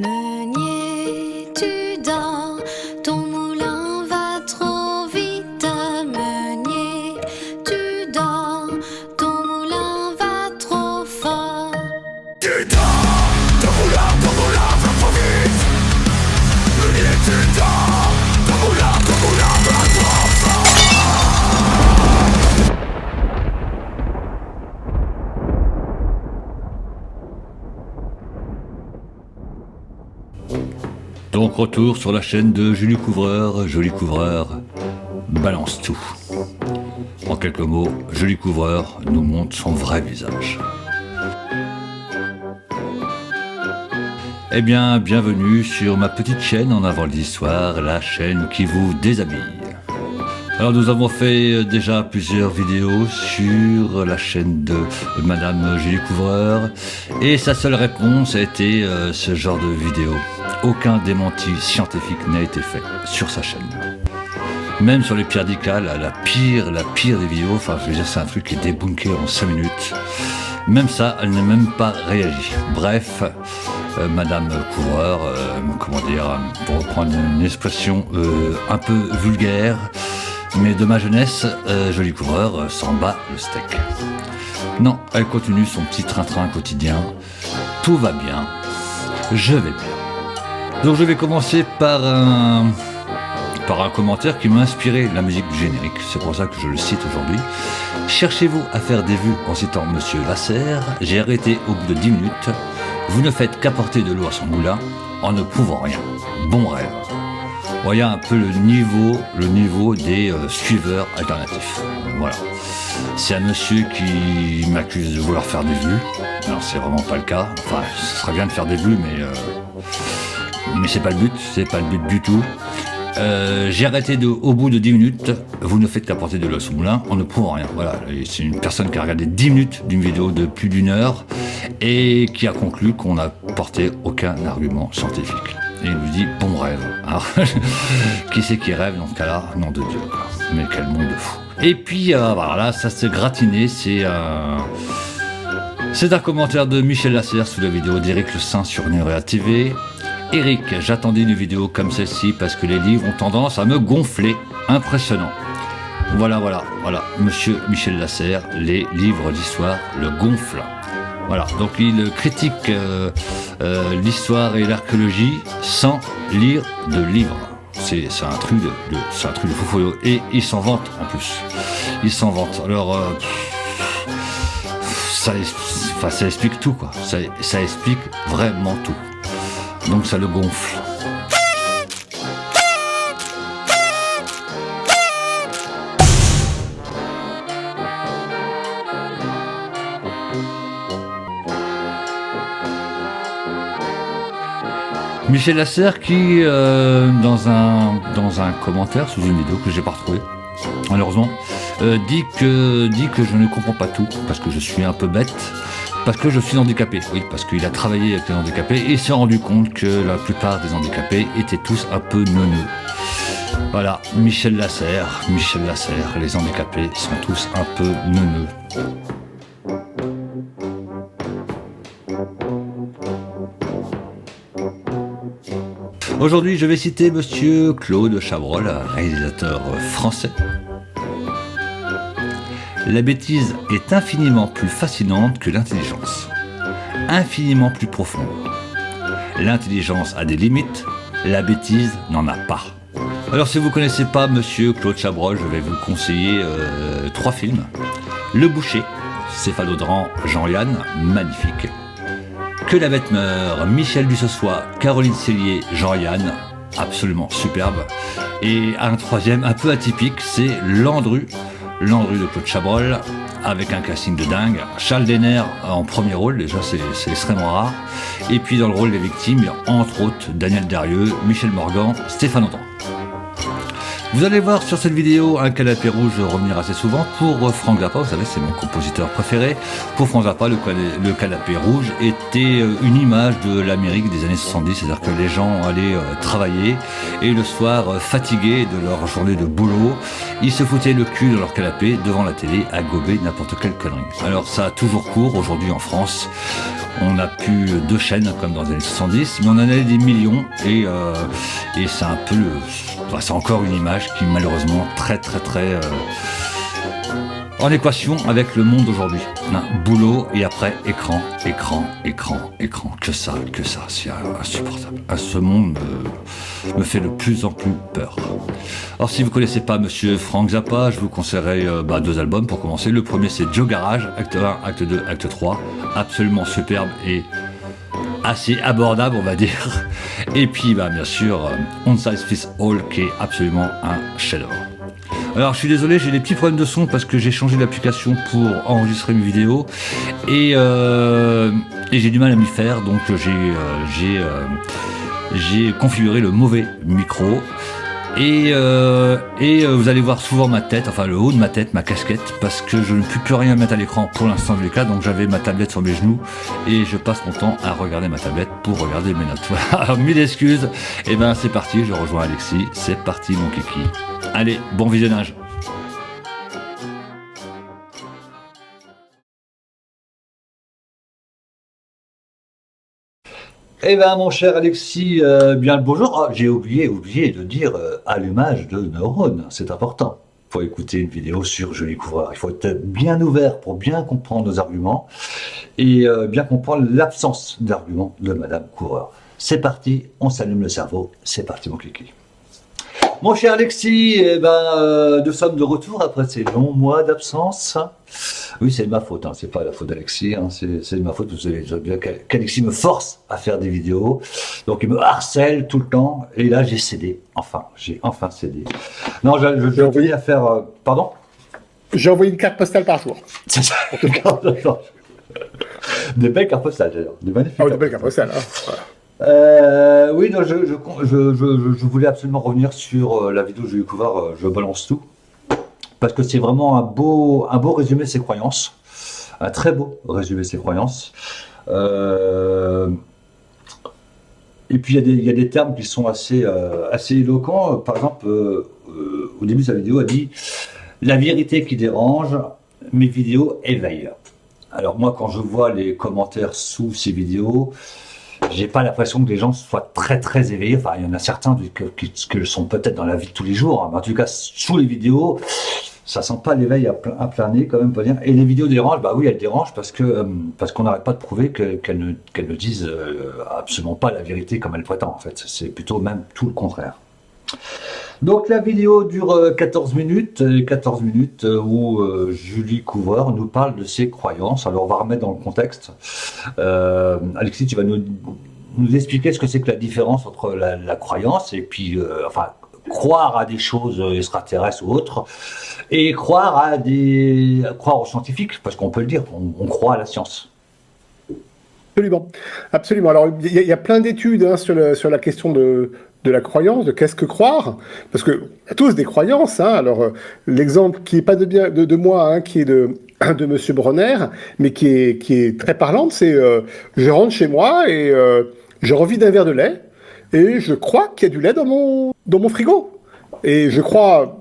Meunier, tu dors, ton moulin va trop vite. Meunier, tu dors, ton moulin va trop fort. Tu dors, ton moulin va trop vite. Meunier, tu dors, ton moulin va trop fort. Donc retour sur la chaîne de Joli Couvreur. Joli Couvreur balance tout. En quelques mots, Joli Couvreur nous montre son vrai visage. Eh bien, bienvenue sur ma petite chaîne en avant l'histoire, la chaîne qui vous déshabille. Alors nous avons fait déjà plusieurs vidéos sur la chaîne de Madame Joli Couvreur et sa seule réponse a été ce genre de vidéo. Aucun démenti scientifique n'a été fait sur sa chaîne. Même sur les pierres d'Ical, la pire des vidéos, enfin je veux dire c'est un truc qui est débunké en 5 minutes. Même ça, elle n'a même pas réagi. Bref, Madame Couvreur, comment dire, pour reprendre une expression un peu vulgaire, mais de ma jeunesse, Joli Couvreur s'en bat le steak. Non, elle continue son petit train-train quotidien. Tout va bien, je vais bien. Donc je vais commencer par un commentaire qui m'a inspiré la musique du générique, c'est pour ça que je le cite aujourd'hui. Cherchez-vous à faire des vues en citant Monsieur Lasserre, j'ai arrêté au bout de 10 minutes, vous ne faites qu'apporter de l'eau à son moulin en ne prouvant rien. Bon rêve. Voyez un peu le niveau des suiveurs alternatifs. Voilà. C'est un monsieur qui m'accuse de vouloir faire des vues. Alors c'est vraiment pas le cas. Enfin, ce serait bien de faire des vues, mais c'est pas le but du tout. J'ai arrêté au bout de 10 minutes, vous ne faites qu'apporter de l'eau à son moulin, on ne prouve rien. Voilà, c'est une personne qui a regardé 10 minutes d'une vidéo de plus d'1 heure et qui a conclu qu'on n'a porté aucun argument scientifique. Et il nous dit bon rêve. Alors, qui c'est qui rêve dans ce cas-là? Nom de Dieu, quoi. Mais quel monde de fou. Et puis voilà, ça s'est gratiné, c'est un commentaire de Michel Lasserre sous la vidéo d'Éric Le Saint sur Nurea TV. Eric, j'attendais une vidéo comme celle-ci parce que les livres ont tendance à me gonfler. Impressionnant. Voilà. Monsieur Michel Lasserre, les livres d'histoire le gonflent. Voilà, donc il critique l'histoire et l'archéologie sans lire de livres. C'est un truc de fou fouillot. Et il s'en vante en plus. Il s'en vante. Alors, ça explique tout, quoi. Ça explique vraiment tout. Donc ça le gonfle. Michel Lasserre qui, dans un commentaire sous une vidéo que j'ai pas retrouvée, malheureusement, dit que je ne comprends pas tout, parce que je suis un peu bête, parce que je suis handicapé. Oui, parce qu'il a travaillé avec les handicapés et il s'est rendu compte que la plupart des handicapés étaient tous un peu neuneux. Voilà, Michel Lasserre, les handicapés sont tous un peu neuneux. Aujourd'hui, je vais citer Monsieur Claude Chabrol, réalisateur français. La bêtise est infiniment plus fascinante que l'intelligence, infiniment plus profonde. L'intelligence a des limites, la bêtise n'en a pas. Alors si vous ne connaissez pas Monsieur Claude Chabrol, je vais vous conseiller 3 films. Le Boucher, Stéphane Audran, Jean-Yann, magnifique. Que la bête meure, Michel Dussossois, Caroline Cellier, Jean-Yann, absolument superbe. Et un troisième un peu atypique, c'est Landru de Claude Chabrol, avec un casting de dingue. Charles Denner en premier rôle, déjà c'est extrêmement rare. Et puis dans le rôle des victimes, entre autres Daniel Darieux, Michel Morgan, Stéphane Audran. Vous allez voir sur cette vidéo un canapé rouge revenir assez souvent pour Frank Zappa, vous savez c'est mon compositeur préféré. Pour Frank Zappa, le canapé rouge était une image de l'Amérique des années 70, c'est-à-dire que les gens allaient travailler et le soir, fatigués de leur journée de boulot, ils se foutaient le cul dans leur canapé devant la télé à gober n'importe quelle connerie. Alors ça a toujours cours aujourd'hui en France. On n'a plus 2 chaînes comme dans les années 70, mais on en a des millions et c'est un peu c'est encore une image qui est malheureusement très en équation avec le monde d'aujourd'hui. Boulot et après écran, que ça, c'est insupportable. Ce monde me fait de plus en plus peur. Alors si vous connaissez pas Monsieur Frank Zappa, je vous conseillerais 2 albums pour commencer. Le premier c'est Joe Garage, acte 1, acte 2, acte 3, absolument superbe et assez abordable on va dire. Et puis bien sûr One Size Fits All qui est absolument un chef-d'œuvre. Alors je suis désolé, j'ai des petits problèmes de son parce que j'ai changé d'application pour enregistrer mes vidéos et j'ai du mal à m'y faire, donc j'ai configuré le mauvais micro et vous allez voir souvent ma tête, enfin le haut de ma tête, ma casquette, parce que je ne peux plus rien mettre à l'écran pour l'instant de l'éclat, donc j'avais ma tablette sur mes genoux et je passe mon temps à regarder ma tablette pour regarder mes notes. Alors mille excuses, et c'est parti, je rejoins Alexis, c'est parti mon kiki. Allez, bon visionnage. Mon cher Alexis, bien le bonjour. J'ai oublié de dire allumage de neurones, c'est important. Pour écouter une vidéo sur Joli Couvreur, il faut être bien ouvert pour bien comprendre nos arguments et bien comprendre l'absence d'arguments de Madame Couvreur. C'est parti, on s'allume le cerveau, c'est parti mon kiki. Mon cher Alexis, nous sommes de retour après ces longs mois d'absence. Oui, c'est de ma faute, c'est pas la faute d'Alexis, c'est de ma faute. Vous savez bien qu'Alexis me force à faire des vidéos, donc il me harcèle tout le temps, et là j'ai cédé, j'ai enfin cédé. Non, j'ai envoyé à faire... pardon ? J'ai envoyé une carte postale par jour. C'est ça, des belles cartes postales d'ailleurs, des magnifiques. Des belles cartes postales, voilà. Oui, non, je voulais absolument revenir sur la vidéo que j'ai découvert, je balance tout, parce que c'est vraiment un beau résumé de ses croyances, un très beau résumé de ses croyances. Et puis il y a des termes qui sont assez éloquents. Par exemple, au début de sa vidéo, elle dit « La vérité qui dérange, mes vidéos éveillent ». Alors moi, quand je vois les commentaires sous ces vidéos, j'ai pas l'impression que les gens soient très éveillés. Enfin, il y en a certains qui le sont peut-être dans la vie de tous les jours. Mais en tout cas, sous les vidéos, ça sent pas l'éveil à plein nez, quand même, pas dire. Et les vidéos dérangent, oui, elles dérangent parce qu'on n'arrête pas de prouver qu'elles ne disent absolument pas la vérité comme elles prétendent, en fait. C'est plutôt même tout le contraire. Donc la vidéo dure 14 minutes où Julie Couvreur nous parle de ses croyances. Alors on va remettre dans le contexte. Alexis, tu vas nous expliquer ce que c'est que la différence entre la croyance et puis, croire à des choses extraterrestres ou autres, et croire aux scientifiques, parce qu'on peut le dire, on croit à la science. Absolument. Alors, il y a plein d'études sur la question de la croyance, de qu'est-ce que croire, parce que y a tous des croyances. Alors, l'exemple qui n'est pas de moi, qui est de Monsieur Bronner, mais qui est très parlante, c'est je rentre chez moi et j'ai envie d'un verre de lait et je crois qu'il y a du lait dans mon frigo. Et je crois.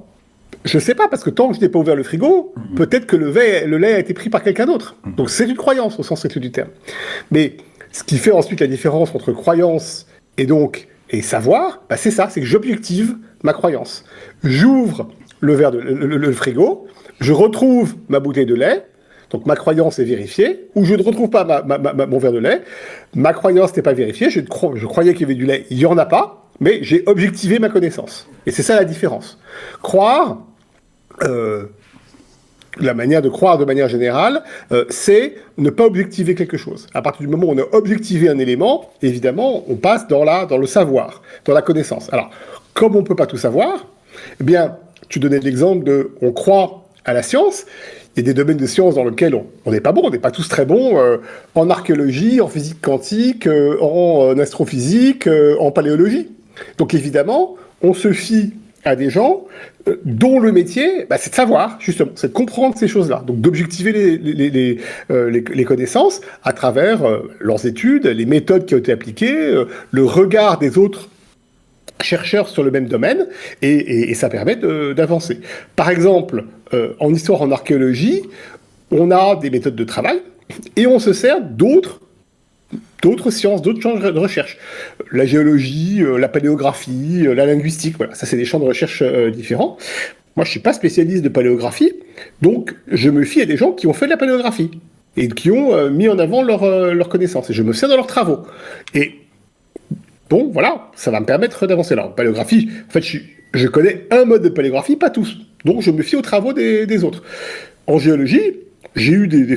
Je sais pas, parce que tant que je n'ai pas ouvert le frigo, peut-être que le lait a été pris par quelqu'un d'autre. Donc c'est une croyance au sens strict du terme. Mais ce qui fait ensuite la différence entre croyance et savoir, c'est ça, c'est que j'objective ma croyance. J'ouvre le frigo, je retrouve ma bouteille de lait, donc ma croyance est vérifiée, ou je ne retrouve pas mon verre de lait, ma croyance n'est pas vérifiée, je croyais qu'il y avait du lait, il n'y en a pas, mais j'ai objectivé ma connaissance. Et c'est ça la différence. Croire, la manière de croire de manière générale, c'est ne pas objectiver quelque chose. À partir du moment où on a objectivé un élément, évidemment, on passe dans le savoir, dans la connaissance. Alors, comme on ne peut pas tout savoir, eh bien, tu donnais l'exemple de on croit à la science. Il y a des domaines de science dans lesquels on n'est pas bon, on n'est pas tous très bons, en archéologie, en physique quantique, en astrophysique, en paléologie. Donc évidemment, on se fie à des gens dont le métier, bah, c'est de savoir, justement, c'est de comprendre ces choses-là. Donc d'objectiver les connaissances à travers leurs études, les méthodes qui ont été appliquées, le regard des autres chercheurs sur le même domaine, et ça permet d'avancer. Par exemple, en histoire, en archéologie, on a des méthodes de travail, et on se sert d'autres sciences, d'autres champs de recherche. La géologie, la paléographie, la linguistique, voilà, ça c'est des champs de recherche différents. Moi, je suis pas spécialiste de paléographie, donc je me fie à des gens qui ont fait de la paléographie et qui ont mis en avant leurs connaissances, et je me sers de leurs travaux. Et bon, voilà, ça va me permettre d'avancer. Alors, paléographie, en fait, je connais un mode de paléographie, pas tous, donc je me fie aux travaux des autres. En géologie, j'ai eu des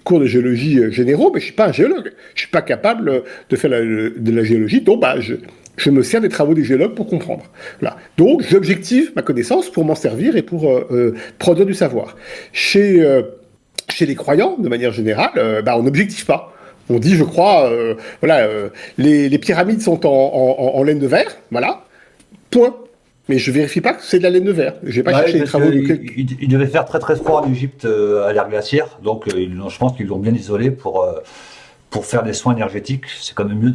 cours de géologie généraux, mais je suis pas un géologue. Je suis pas capable de faire de la géologie, donc bah, je me sers des travaux des géologues pour comprendre. Voilà. Donc j'objective ma connaissance pour m'en servir et pour produire du savoir. Chez les croyants, de manière générale, bah, on n'objective pas. On dit, je crois, les pyramides sont en laine de verre, voilà, point. Mais je vérifie pas que c'est de la laine de verre. Je vais pas chercher les travaux de il devait faire très très froid en Égypte à l'ère glaciaire, donc je pense qu'ils l'ont bien isolé pour faire des soins énergétiques. C'est quand même mieux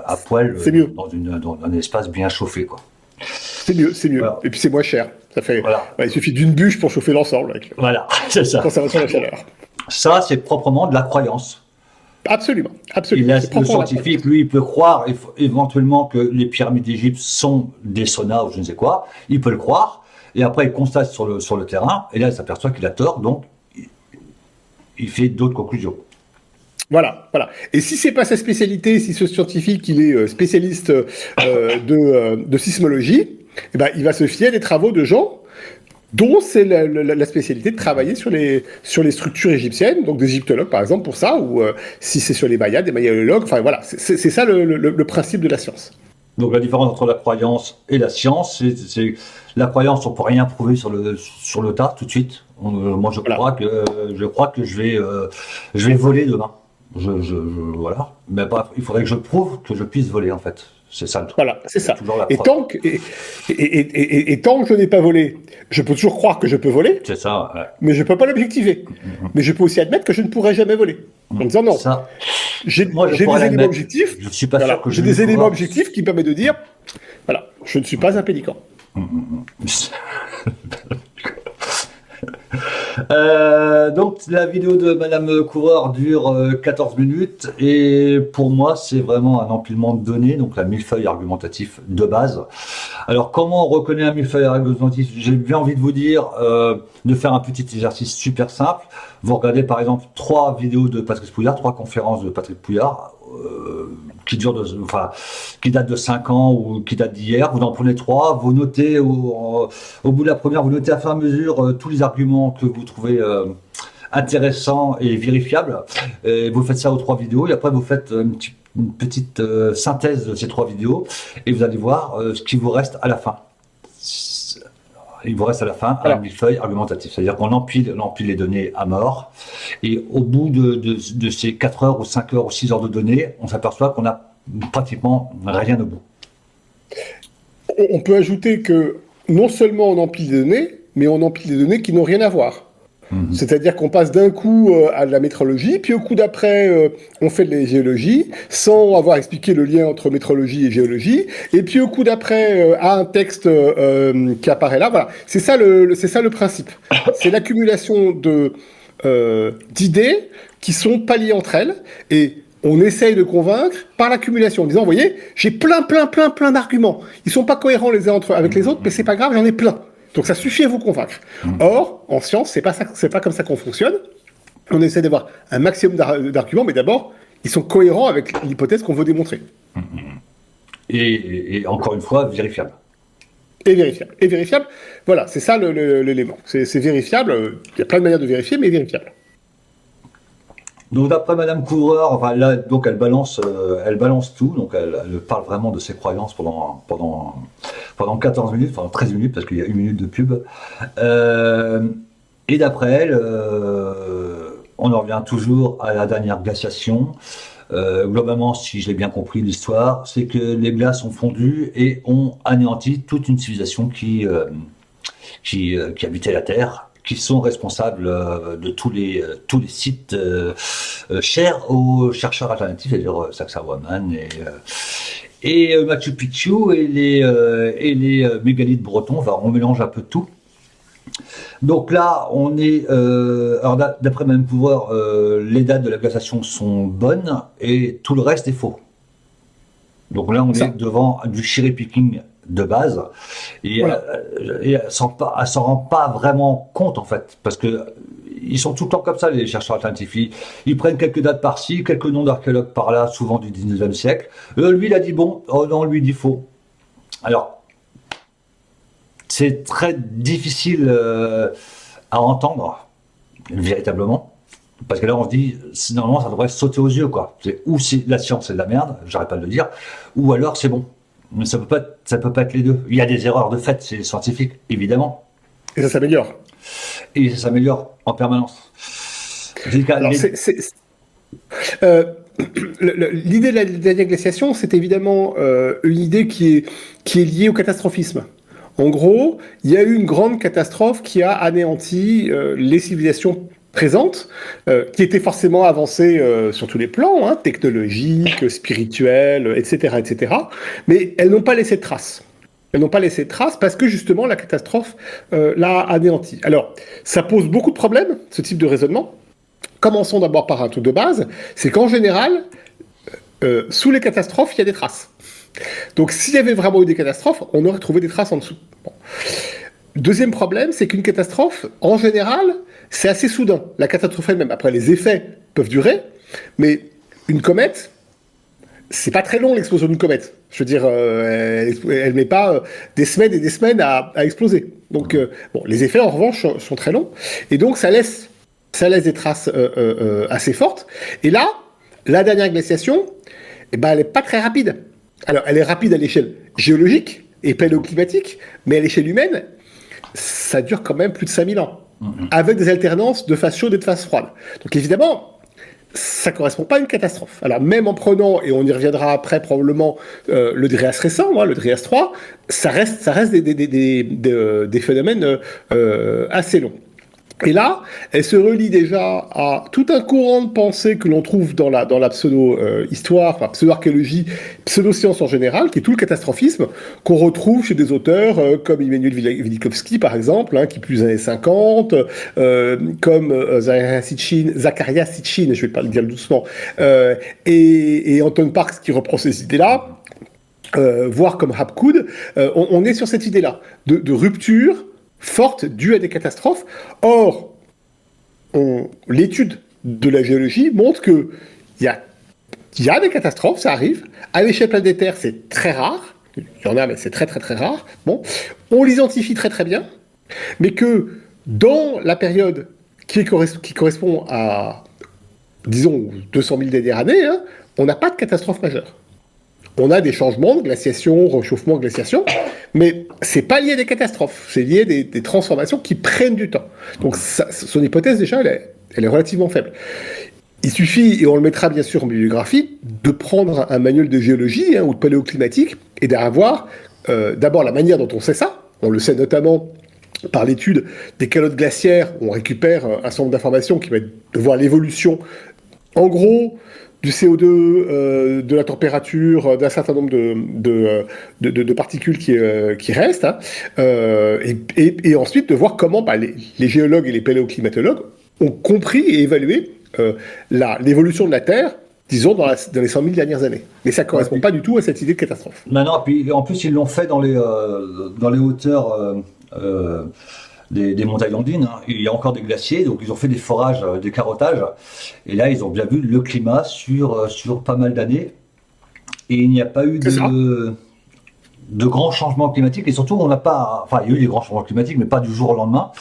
à poil, dans un espace bien chauffé, quoi. C'est mieux. Voilà. Et puis c'est moins cher. Ça fait, voilà. Il suffit d'une bûche pour chauffer l'ensemble. Voilà, c'est ça. Conservation de la chaleur. Ça, c'est proprement de la croyance. Absolument. Et là, le scientifique, lui, il peut croire éventuellement que les pyramides d'Égypte sont des saunas ou je ne sais quoi. Il peut le croire. Et après, il constate sur le terrain. Et là, il s'aperçoit qu'il a tort. Donc, il fait d'autres conclusions. Voilà. Et si c'est pas sa spécialité, si ce scientifique, il est spécialiste de sismologie, eh ben, il va se fier à des travaux de gens dont c'est la spécialité de travailler sur les structures égyptiennes, donc des égyptologues par exemple pour ça, ou si c'est sur les Mayas, des mayologues, enfin voilà, c'est ça le principe de la science. Donc la différence entre la croyance et la science, c'est la croyance, on peut rien prouver sur le tas tout de suite. Moi je crois que je vais voler demain. Voilà, mais il faudrait que je prouve que je puisse voler en fait. C'est ça le truc. Voilà, c'est ça. Et tant que je n'ai pas volé, je peux toujours croire que je peux voler. C'est ça. Ouais. Mais je peux pas l'objectiver. Mais je peux aussi admettre que je ne pourrai jamais voler. En disant non. J'ai des éléments objectifs. Je suis pas sûr que j'ai des éléments objectifs qui permettent de dire, voilà, je ne suis pas un pélican. Donc la vidéo de Madame Coureur dure 14 minutes et pour moi c'est vraiment un empilement de données, donc un millefeuille argumentatif de base. Alors comment on reconnaît un millefeuille argumentatif? J'ai bien envie de vous dire de faire un petit exercice super simple. Vous regardez par exemple 3 vidéos de Patrice Pouillard, 3 conférences de Patrick Pouillard qui datent de 5 ans ou qui datent d'hier. Vous en prenez 3, vous notez au bout de la première, vous notez à fur et à mesure tous les arguments que vous trouvez intéressants et vérifiables. Et vous faites ça aux 3 vidéos et après vous faites une petite synthèse de ces 3 vidéos et vous allez voir ce qui vous reste à la fin. Il vous reste à la fin un millefeuille argumentatif, c'est-à-dire qu'on empile les données à mort, et au bout de ces 4 heures ou 5 heures ou 6 heures de données, on s'aperçoit qu'on n'a pratiquement rien au bout. On peut ajouter que non seulement on empile des données, mais on empile des données qui n'ont rien à voir. C'est-à-dire qu'on passe d'un coup à de la métrologie, puis au coup d'après, on fait de la géologie, sans avoir expliqué le lien entre métrologie et géologie, et puis au coup d'après, à un texte qui apparaît là. Voilà, c'est ça le principe. C'est l'accumulation d'idées qui sont pas liées entre elles, et on essaye de convaincre par l'accumulation, en disant, vous voyez, j'ai plein d'arguments. Ils sont pas cohérents les uns avec les autres, mais c'est pas grave, j'en ai plein. Donc ça suffit à vous convaincre. Or, en science, c'est pas comme ça qu'on fonctionne. On essaie d'avoir un maximum d'arguments, mais d'abord, ils sont cohérents avec l'hypothèse qu'on veut démontrer. Et encore une fois, vérifiable. Et vérifiable. Voilà, c'est ça l'élément. C'est vérifiable. Il y a plein de manières de vérifier, mais vérifiable. Donc d'après Madame Couvreur, enfin là, donc elle balance tout, donc elle parle vraiment de ses croyances pendant 14 minutes, enfin 13 minutes parce qu'il y a 1 minute de pub. Et d'après elle, on en revient toujours à la dernière glaciation. Globalement, si j'ai bien compris l'histoire, c'est que les glaces ont fondu et ont anéanti toute une civilisation qui habitait la Terre, qui sont responsables de tous les sites chers aux chercheurs alternatifs, c'est-à-dire Sacsayhuaman et Machu Picchu et les mégalithes bretons. Enfin, on mélange un peu de tout. Donc là, on est, alors d'après même pouvoir, les dates de la glaciation sont bonnes et tout le reste est faux. Donc là, on est devant du cherry picking de base et, Voilà. et elle s'en rend pas vraiment compte en fait, parce que ils sont tout le temps comme ça, les chercheurs alternatifs. Ils prennent quelques dates par-ci, quelques noms d'archéologues par-là, souvent du 19e siècle. Lui, il a dit bon, oh non, lui, il dit faux. Alors, c'est très difficile à entendre, véritablement. Parce que là, on se dit, normalement, ça devrait sauter aux yeux, quoi. Ou c'est la science, c'est de la merde, j'arrête pas de le dire, ou alors c'est bon. Mais ça peut pas être les deux. Il y a des erreurs de fait, c'est scientifique, évidemment. Et ça s'améliore. Et ça s'améliore en permanence. Alors, euh, l'idée de la glaciation, c'est évidemment une idée qui est liée au catastrophisme. En gros, il y a eu une grande catastrophe qui a anéanti les civilisations présentes, qui étaient forcément avancées sur tous les plans, hein, technologiques, spirituels, etc., etc. Mais elles n'ont pas laissé de traces. Elles n'ont pas laissé de traces parce que justement la catastrophe l'a anéanti. Alors, ça pose beaucoup de problèmes, ce type de raisonnement. Commençons d'abord par un truc de base, c'est qu'en général, sous les catastrophes, il y a des traces. Donc s'il y avait vraiment eu des catastrophes, on aurait trouvé des traces en dessous. Bon. Deuxième problème, c'est qu'une catastrophe, en général, c'est assez soudain. La catastrophe elle-même, après les effets peuvent durer, mais une comète, c'est pas très long l'explosion d'une comète. Je veux dire, elle met pas des semaines et des semaines à exploser. Donc bon, les effets en revanche sont très longs, et donc ça laisse des traces assez fortes. Et là, la dernière glaciation, eh ben, elle n'est pas très rapide. Alors, elle est rapide à l'échelle géologique et paléoclimatique, mais à l'échelle humaine, ça dure quand même plus de 5000 ans, avec des alternances de phase chaude et de phase froide. Donc évidemment, ça ne correspond pas à une catastrophe. Alors même en prenant, et on y reviendra après probablement, le Dryas récent, hein, le Dryas 3, ça reste des phénomènes assez longs. Et là, elle se relie déjà à tout un courant de pensée que l'on trouve dans la pseudo-histoire, enfin, pseudo-archéologie, pseudo-science en général, qui est tout le catastrophisme, qu'on retrouve chez des auteurs comme Immanuel Velikovsky, par exemple, hein, qui plus des années 50, comme Zacharia Sitchin, je vais pas le dire doucement, et Anton Parks qui reprend ces idées-là, voire comme Hapgood, on est sur cette idée-là, de rupture forte due à des catastrophes. Or, l'étude de la géologie montre qu'il y a des catastrophes, ça arrive. À l'échelle planétaire, c'est très rare. Il y en a, mais c'est très très très rare. Bon, on l'identifie très très bien, mais que dans la période qui correspond à, disons, 200 000 dernières années, hein, on n'a pas de catastrophe majeure. On a des changements de glaciation, réchauffement, glaciation, mais c'est pas lié à des catastrophes, c'est lié à des transformations qui prennent du temps. Donc son hypothèse déjà, elle est relativement faible. Il suffit, et on le mettra bien sûr en bibliographie, de prendre un manuel de géologie ou de paléoclimatique et d'avoir d'abord la manière dont on sait ça. On le sait notamment par l'étude des calottes glaciaires, où on récupère un certain nombre d'informations qui va être de voir l'évolution, en gros, du CO2, de la température, d'un certain nombre de particules qui restent, hein, et ensuite de voir comment les géologues et les paléoclimatologues ont compris et évalué l'évolution de la Terre, disons, dans les 100 000 dernières années. Mais ça ne correspond pas du tout à cette idée de catastrophe. Non, puis en plus, ils l'ont fait dans les hauteurs des montagnes andines, hein. Il y a encore des glaciers, donc ils ont fait des forages, des carottages, et là ils ont bien vu le climat sur pas mal d'années, et il n'y a pas eu de grands changements climatiques, et surtout il y a eu des grands changements climatiques, mais pas du jour au lendemain,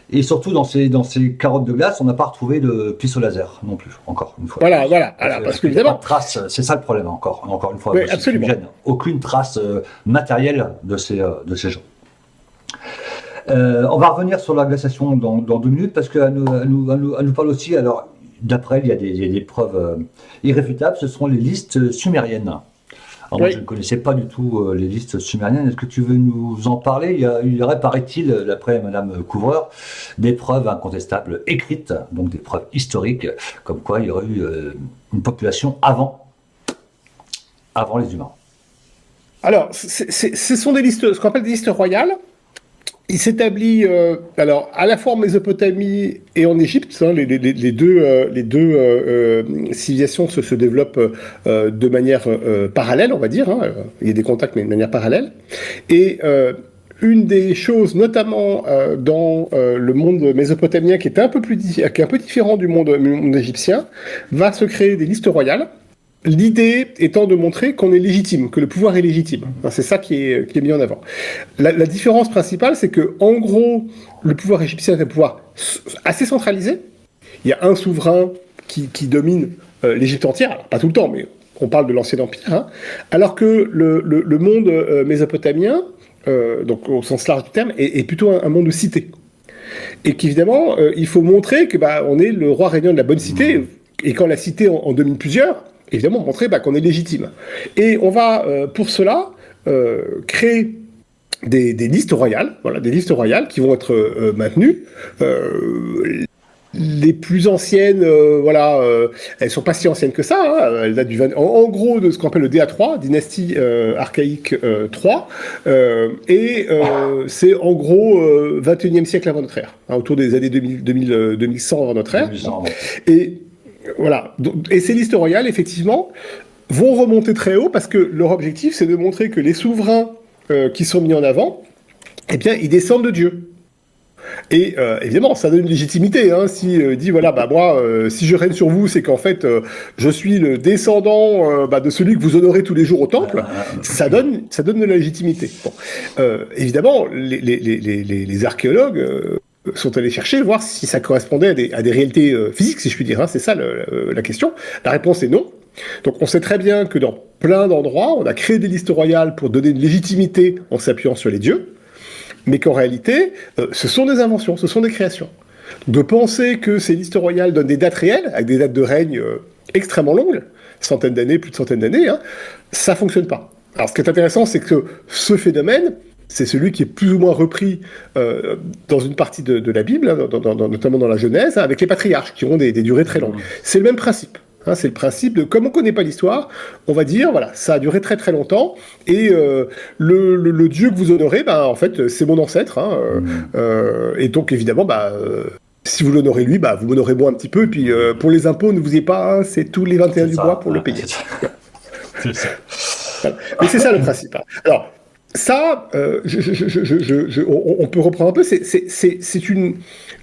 et surtout dans ces carottes de glace, on n'a pas retrouvé de pistol laser non plus, encore une fois. Voilà, parce que évidemment, trace, c'est ça le problème encore une fois, oui, absolument. Aucune trace matérielle de ces gens. On va revenir sur la glaciation dans 2 minutes, parce qu'elle nous parle aussi alors d'après, il y a des preuves irréfutables, ce sont les listes sumériennes. Alors moi, Oui. je ne connaissais pas du tout les listes sumériennes. Est-ce que tu veux nous en parler? Il y aurait, paraît-il, d'après Madame Couvreur, des preuves incontestables écrites, donc des preuves historiques, comme quoi il y aurait eu une population avant les humains. Alors, ce sont des listes, ce qu'on appelle des listes royales. Il s'établit alors à la fois en Mésopotamie et en Égypte, hein, les deux civilisations se développent de manière parallèle, on va dire. Hein. Il y a des contacts, mais de manière parallèle. Et une des choses, notamment dans le monde mésopotamien, qui est un peu différent du monde égyptien, va se créer des listes royales. L'idée étant de montrer qu'on est légitime, que le pouvoir est légitime. C'est ça qui est mis en avant. La différence principale, c'est que, en gros, le pouvoir égyptien est un pouvoir assez centralisé. Il y a un souverain qui domine l'Égypte entière, alors pas tout le temps, mais on parle de l'Ancien Empire, hein, alors que le monde mésopotamien, donc au sens large du terme, est plutôt un monde de cité. Et qu'évidemment, il faut montrer que on est le roi régnant de la bonne cité, et quand la cité en domine plusieurs, évidemment montrer qu'on est légitime. Et on va, pour cela, créer des listes royales, voilà, des listes royales qui vont être maintenues. Les plus anciennes, elles sont pas si anciennes que ça. Hein, elles datent en gros de ce qu'on appelle le DA3, dynastie archaïque 3, et c'est en gros 21e siècle avant notre ère, hein, autour des années 2100 avant notre ère. 2100, ouais. Et voilà. Et ces listes royales, effectivement, vont remonter très haut parce que leur objectif, c'est de montrer que les souverains qui sont mis en avant, eh bien, ils descendent de Dieu. Et évidemment, ça donne une légitimité. Hein, si dit voilà, moi, si je règne sur vous, c'est qu'en fait, je suis le descendant de celui que vous honorez tous les jours au temple. Ça donne de la légitimité. Bon. Évidemment, les archéologues sont allés chercher, voir si ça correspondait à des réalités physiques, si je puis dire. Hein, c'est ça la question. La réponse est non. Donc on sait très bien que dans plein d'endroits, on a créé des listes royales pour donner une légitimité en s'appuyant sur les dieux, mais qu'en réalité, ce sont des inventions, ce sont des créations. De penser que ces listes royales donnent des dates réelles, avec des dates de règne extrêmement longues, centaines d'années, plus de centaines d'années, hein, ça fonctionne pas. Alors ce qui est intéressant, c'est que ce phénomène, c'est celui qui est plus ou moins repris dans une partie de la Bible, hein, notamment dans la Genèse, hein, avec les patriarches, qui ont des durées très longues. C'est le même principe. Hein, c'est le principe de, comme on ne connaît pas l'histoire, on va dire, voilà, ça a duré très très longtemps, et le Dieu que vous honorez, en fait, c'est mon ancêtre, hein, et donc évidemment, si vous l'honorez lui, vous m'honorez moi un petit peu, et puis pour les impôts, ne vous y pas, hein, c'est tous les 21 du mois pour le payer. C'est ça. Voilà. Mais c'est ça le principe. Hein. Alors, ça, on peut reprendre un peu, c'est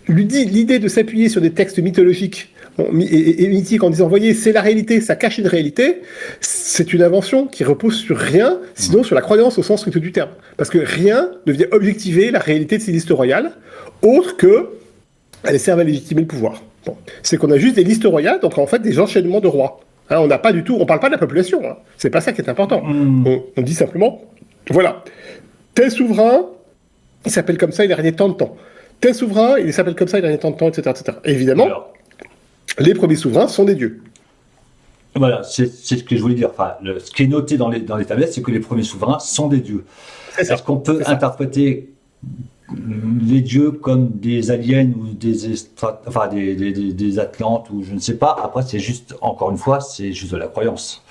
l'idée de s'appuyer sur des textes mythologiques et mythique en disant, voyez, c'est la réalité, ça cache une réalité, c'est une invention qui repose sur rien, sinon sur la croyance au sens strict du terme. Parce que rien ne vient objectiver la réalité de ces listes royales, autre que elles servent à légitimer le pouvoir. Bon. C'est qu'on a juste des listes royales, donc en fait des enchaînements de rois. Hein, on parle pas de la population, hein. C'est pas ça qui est important. On dit simplement, voilà, tel souverain, il s'appelle comme ça, il a régné tant de temps. Tel souverain, il s'appelle comme ça, il a régné tant de temps, etc. etc. Évidemment, les premiers souverains sont des dieux. Voilà, c'est ce que je voulais dire. Enfin, ce qui est noté dans les tablettes, c'est que les premiers souverains sont des dieux. Est-ce qu'on peut interpréter les dieux comme des aliens ou des Atlantes ou je ne sais pas? Après, c'est juste, encore une fois, c'est juste de la croyance.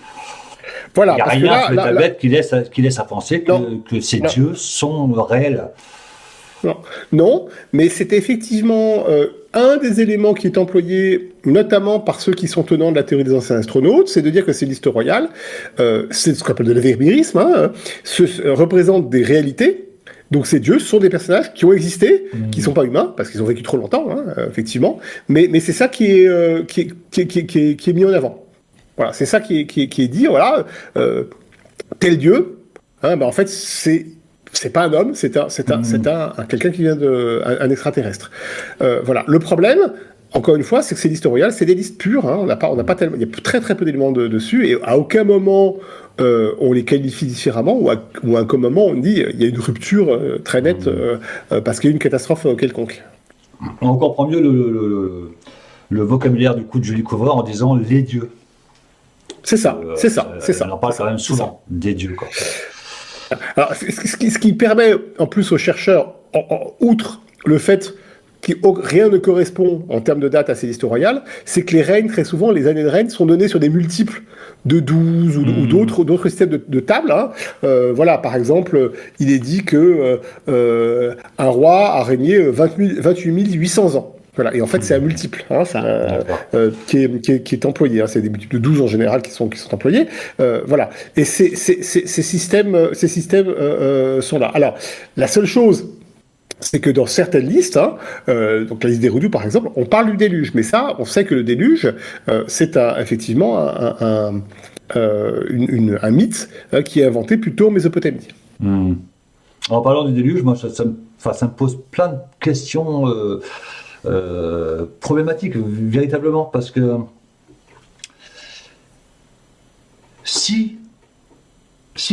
Voilà, Il n'y a parce rien que sur les tablettes qui laisse à penser que ces dieux sont réels. Non, mais c'est effectivement un des éléments qui est employé, notamment par ceux qui sont tenants de la théorie des anciens astronautes, c'est de dire que ces listes royales, c'est ce qu'on appelle de l'évémérisme, hein, représentent des réalités. Donc ces dieux sont des personnages qui ont existé, qui ne sont pas humains, parce qu'ils ont vécu trop longtemps, hein, effectivement, mais c'est ça qui est mis en avant. Voilà, c'est ça qui est dit, voilà, tel dieu, hein, en fait, c'est pas un homme, c'est quelqu'un qui vient un extraterrestre. Voilà. Le problème, encore une fois, c'est que ces listes royales, c'est des listes pures. Hein, on n'a pas tellement, il y a très très peu d'éléments dessus, et à aucun moment on les qualifie différemment, ou à un moment on dit il y a une rupture très nette parce qu'il y a eu une catastrophe quelconque. On comprend mieux le vocabulaire du coup de Julie Couvreur en disant les dieux. C'est ça. On en parle quand même souvent, des dieux, quoi. Alors, ce qui permet en plus aux chercheurs, outre le fait que rien ne correspond en termes de date à ces listes royales, c'est que les règnes, très souvent, les années de règne sont données sur des multiples de 12 ou d'autres systèmes de tables. Hein. Voilà, par exemple, il est dit que un roi a régné 28 800 ans. Voilà, et en fait, c'est un multiple hein, qui est employé. Hein, c'est des multiples de 12 en général qui sont employés. Voilà, et ces systèmes sont là. Alors, la seule chose, c'est que dans certaines listes, hein, donc la liste des Rudu par exemple, on parle du déluge, mais ça, on sait que le déluge, c'est effectivement un mythe qui est inventé plutôt en Mésopotamie. En parlant du déluge, moi, ça me pose plein de questions problématiques, véritablement, parce que si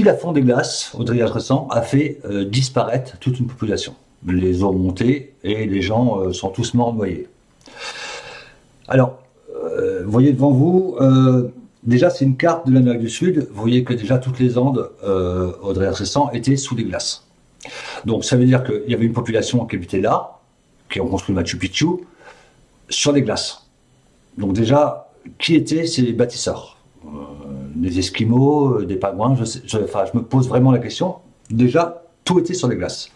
la fonte des glaces au drillage récent a fait disparaître toute une population, les eaux ont monté et les gens sont tous morts noyés. Alors, vous voyez devant vous, déjà c'est une carte de l'Amérique du Sud, vous voyez que déjà toutes les Andes au drillage récent étaient sous les glaces. Donc ça veut dire qu'il y avait une population qui habitait là, qui ont construit Machu Picchu, sur les glaces. Donc déjà, qui étaient ces bâtisseurs? Des Esquimaux, des Pingouins, je me pose vraiment la question. Déjà, tout était sur les glaces.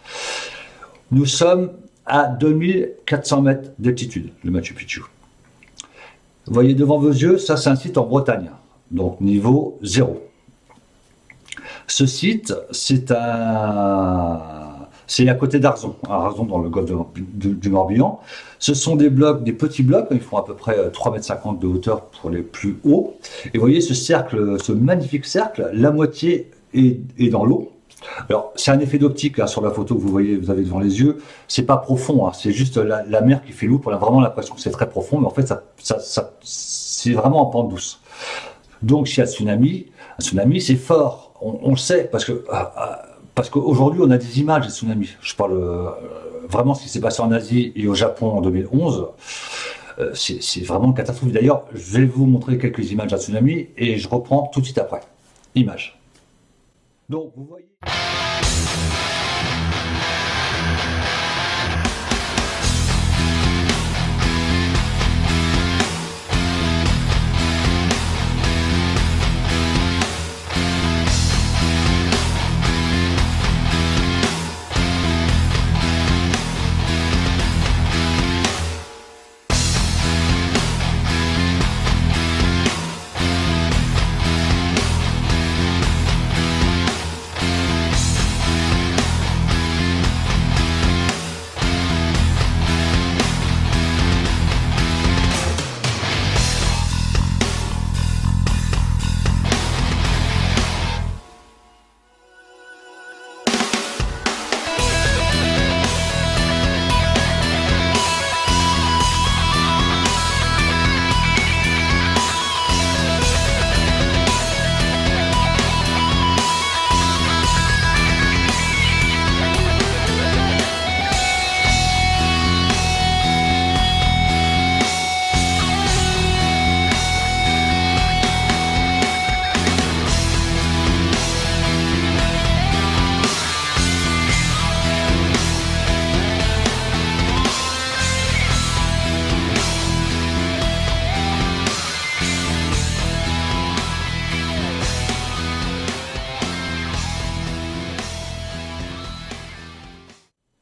Nous sommes à 2400 mètres d'altitude, le Machu Picchu. Vous voyez devant vos yeux, ça c'est un site en Bretagne, donc niveau 0. Ce site, c'est à côté d'Arzon, dans le golfe du Morbihan. Ce sont des blocs, des petits blocs, ils font à peu près 3,50 m de hauteur pour les plus hauts. Et vous voyez ce cercle, ce magnifique cercle, la moitié est dans l'eau. Alors, c'est un effet d'optique hein, sur la photo que vous avez devant les yeux. C'est pas profond, hein, c'est juste la mer qui fait l'eau. On a vraiment l'impression que c'est très profond, mais en fait, c'est vraiment en pente douce. Donc, s'il y a un tsunami, c'est fort. On le sait parce qu'aujourd'hui, on a des images des tsunamis. Je parle vraiment ce qui s'est passé en Asie et au Japon en 2011. C'est vraiment une catastrophe. D'ailleurs, je vais vous montrer quelques images d'un tsunami et je reprends tout de suite après. Images. Donc, vous voyez...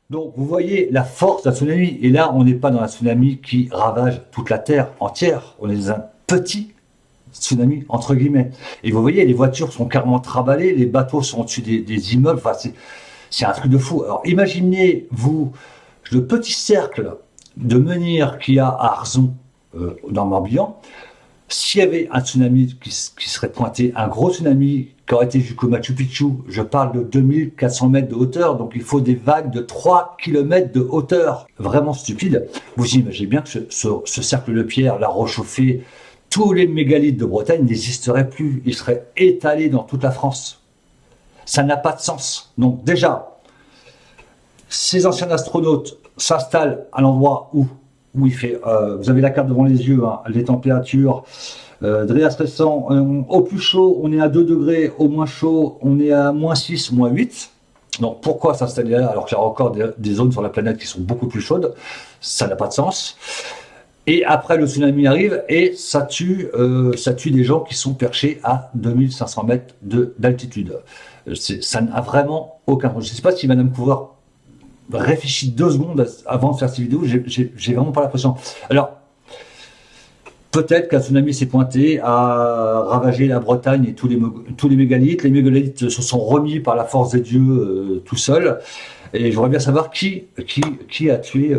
Donc vous voyez la force d'un tsunami, et là on n'est pas dans un tsunami qui ravage toute la Terre entière, on est dans un petit tsunami entre guillemets. Et vous voyez les voitures sont carrément trimballées, les bateaux sont au-dessus des immeubles, enfin, c'est un truc de fou. Alors imaginez-vous le petit cercle de menhirs qu'il y a à Arzon dans le Morbihan. S'il y avait un tsunami qui serait pointé, un gros tsunami qui aurait été jusqu'au Machu Picchu, je parle de 2400 mètres de hauteur, donc il faut des vagues de 3 km de hauteur. Vraiment stupide. Vous imaginez bien que ce cercle de pierre, la rechauffée, tous les mégalithes de Bretagne n'existeraient plus. Ils seraient étalés dans toute la France. Ça n'a pas de sens. Donc déjà, ces anciens astronautes s'installent à l'endroit où où il fait, vous avez la carte devant les yeux, hein, les températures. Dréas récent, au plus chaud, on est à 2 degrés, au moins chaud, on est à -6, -8. Donc pourquoi s'installer là alors qu'il y a encore des zones sur la planète qui sont beaucoup plus chaudes? Ça n'a pas de sens. Et après, le tsunami arrive et ça tue des gens qui sont perchés à 2500 mètres d'altitude. Ça n'a vraiment aucun sens. Je ne sais pas si Madame Couvreur réfléchit 2 secondes avant de faire cette vidéo. J'ai vraiment pas l'impression. Alors, peut-être qu'un tsunami s'est pointé, a ravagé la Bretagne et tous les mégalithes. Les mégalithes se sont remis par la force des dieux tout seuls. Et j'aimerais bien savoir qui a tué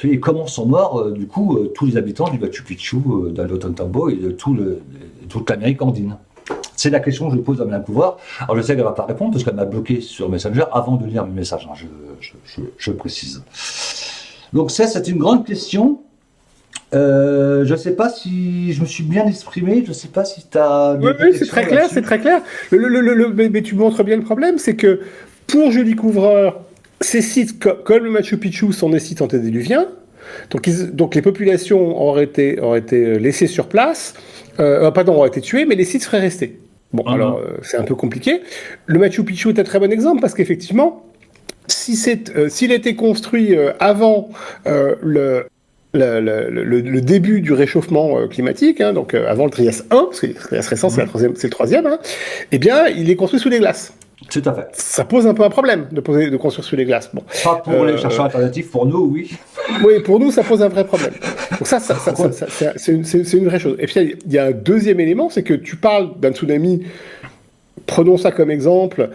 et comment sont morts du coup tous les habitants du Machu Picchu, d'Ollantaytambo et de toute l'Amérique andine. C'est la question que je pose à Mme Couvreur. Alors je sais qu'elle ne va pas répondre parce qu'elle m'a bloqué sur Messenger avant de lire mes messages. Hein, je précise. Donc c'est une grande question. Je ne sais pas si je me suis bien exprimé, je ne sais pas si tu as... Oui, c'est très clair, c'est très clair. Mais tu montres bien le problème, c'est que pour Julie Couvreur, ces sites comme le Machu Picchu sont des sites antédiluviens, donc les populations auraient été laissées sur place, auraient été tuées, mais les sites seraient restés. Bon, alors c'est un peu compliqué. Le Machu Picchu est un très bon exemple parce qu'effectivement, s'il était construit avant le début du réchauffement climatique, hein, donc avant le Trias 1, parce que le Trias récent c'est le troisième, hein, eh bien il est construit sous les glaces. Tout à fait. Ça pose un peu un problème de construire sous les glaces. Bon. Pas pour les chercheurs alternatifs, pour nous, oui. Oui, pour nous, ça pose un vrai problème. Donc c'est une vraie chose. Et puis il y a un deuxième élément, c'est que tu parles d'un tsunami, prenons ça comme exemple,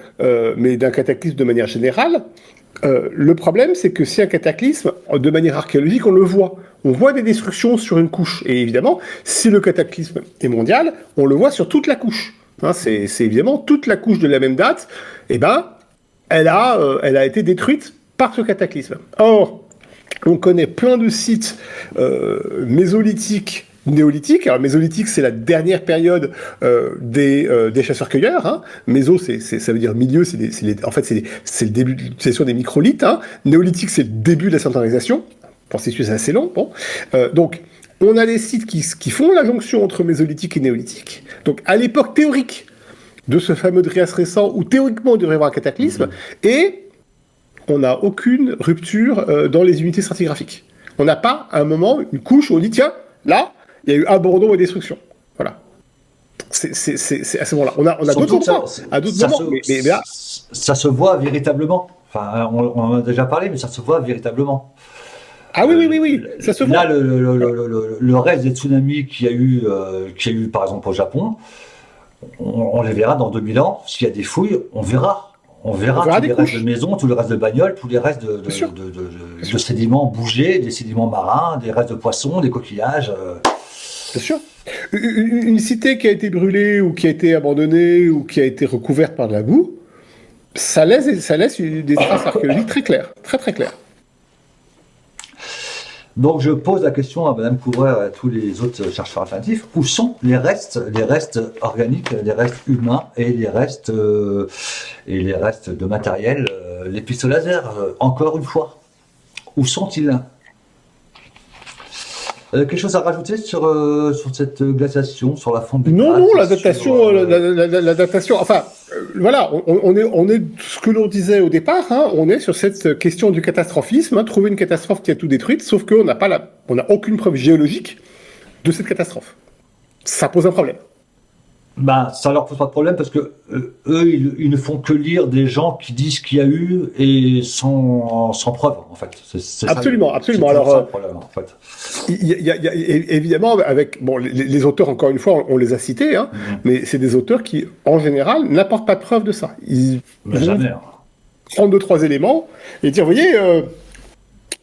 mais d'un cataclysme de manière générale. Le problème, c'est que si un cataclysme, de manière archéologique, on le voit. On voit des destructions sur une couche. Et évidemment, si le cataclysme est mondial, on le voit sur toute la couche. Hein, c'est évidemment toute la couche de la même date. Eh ben, elle a été détruite par ce cataclysme. Or, on connaît plein de sites mésolithiques, néolithiques. Alors, mésolithique, c'est la dernière période des chasseurs-cueilleurs. Hein. Méso, ça veut dire milieu. En fait, c'est le début de l'utilisation des microlithes. Hein. Néolithique, c'est le début de la centralisation. Processus assez long. Bon. Donc, on a des sites qui font la jonction entre mésolithique et néolithique. Donc, à l'époque théorique de ce fameux Trias récent, où théoriquement il devrait y avoir un cataclysme, et on n'a aucune rupture dans les unités stratigraphiques. On n'a pas, à un moment, une couche où on dit, tiens, là, il y a eu abandon et destruction. Voilà. C'est à ce moment-là. On a d'autres moments. À d'autres moments. Mais là... Ça se voit véritablement. Enfin, on en a déjà parlé, mais ça se voit véritablement. Ah oui, ça se voit. Là, le reste des tsunamis qu'il y a eu par exemple au Japon, on les verra dans 2000 ans. S'il y a des fouilles, on verra tous les restes de maisons, tous les restes de bagnoles, tous les restes de sédiments bougés, des sédiments marins, des restes de poissons, des coquillages. Bien sûr. Une cité qui a été brûlée ou qui a été abandonnée ou qui a été recouverte par de la boue, ça laisse des traces archéologiques très claires, très très claires. Donc je pose la question à Madame Couvreur et à tous les autres chercheurs alternatifs, où sont les restes organiques, les restes humains et les restes de matériel, les pistolets laser, encore une fois. Où sont-ils? Quelque chose à rajouter sur cette glaciation, sur la fonte des glaces? Non, la datation, la datation, enfin, voilà, on est ce que l'on disait au départ, hein, on est sur cette question du catastrophisme, hein, trouver une catastrophe qui a tout détruite, sauf qu'on n'a aucune preuve géologique de cette catastrophe. Ça pose un problème. Ben, ça leur pose pas de problème parce que eux, ils ne font que lire des gens qui disent qu'il y a eu et sans preuve, en fait. Absolument. Alors, ça le problème, en fait. Il y a évidemment, avec les auteurs, encore une fois, on les a cités, hein, mais c'est des auteurs qui, en général, n'apportent pas de preuve de ça. Ils vont prendre 2-3 éléments et dire, vous voyez,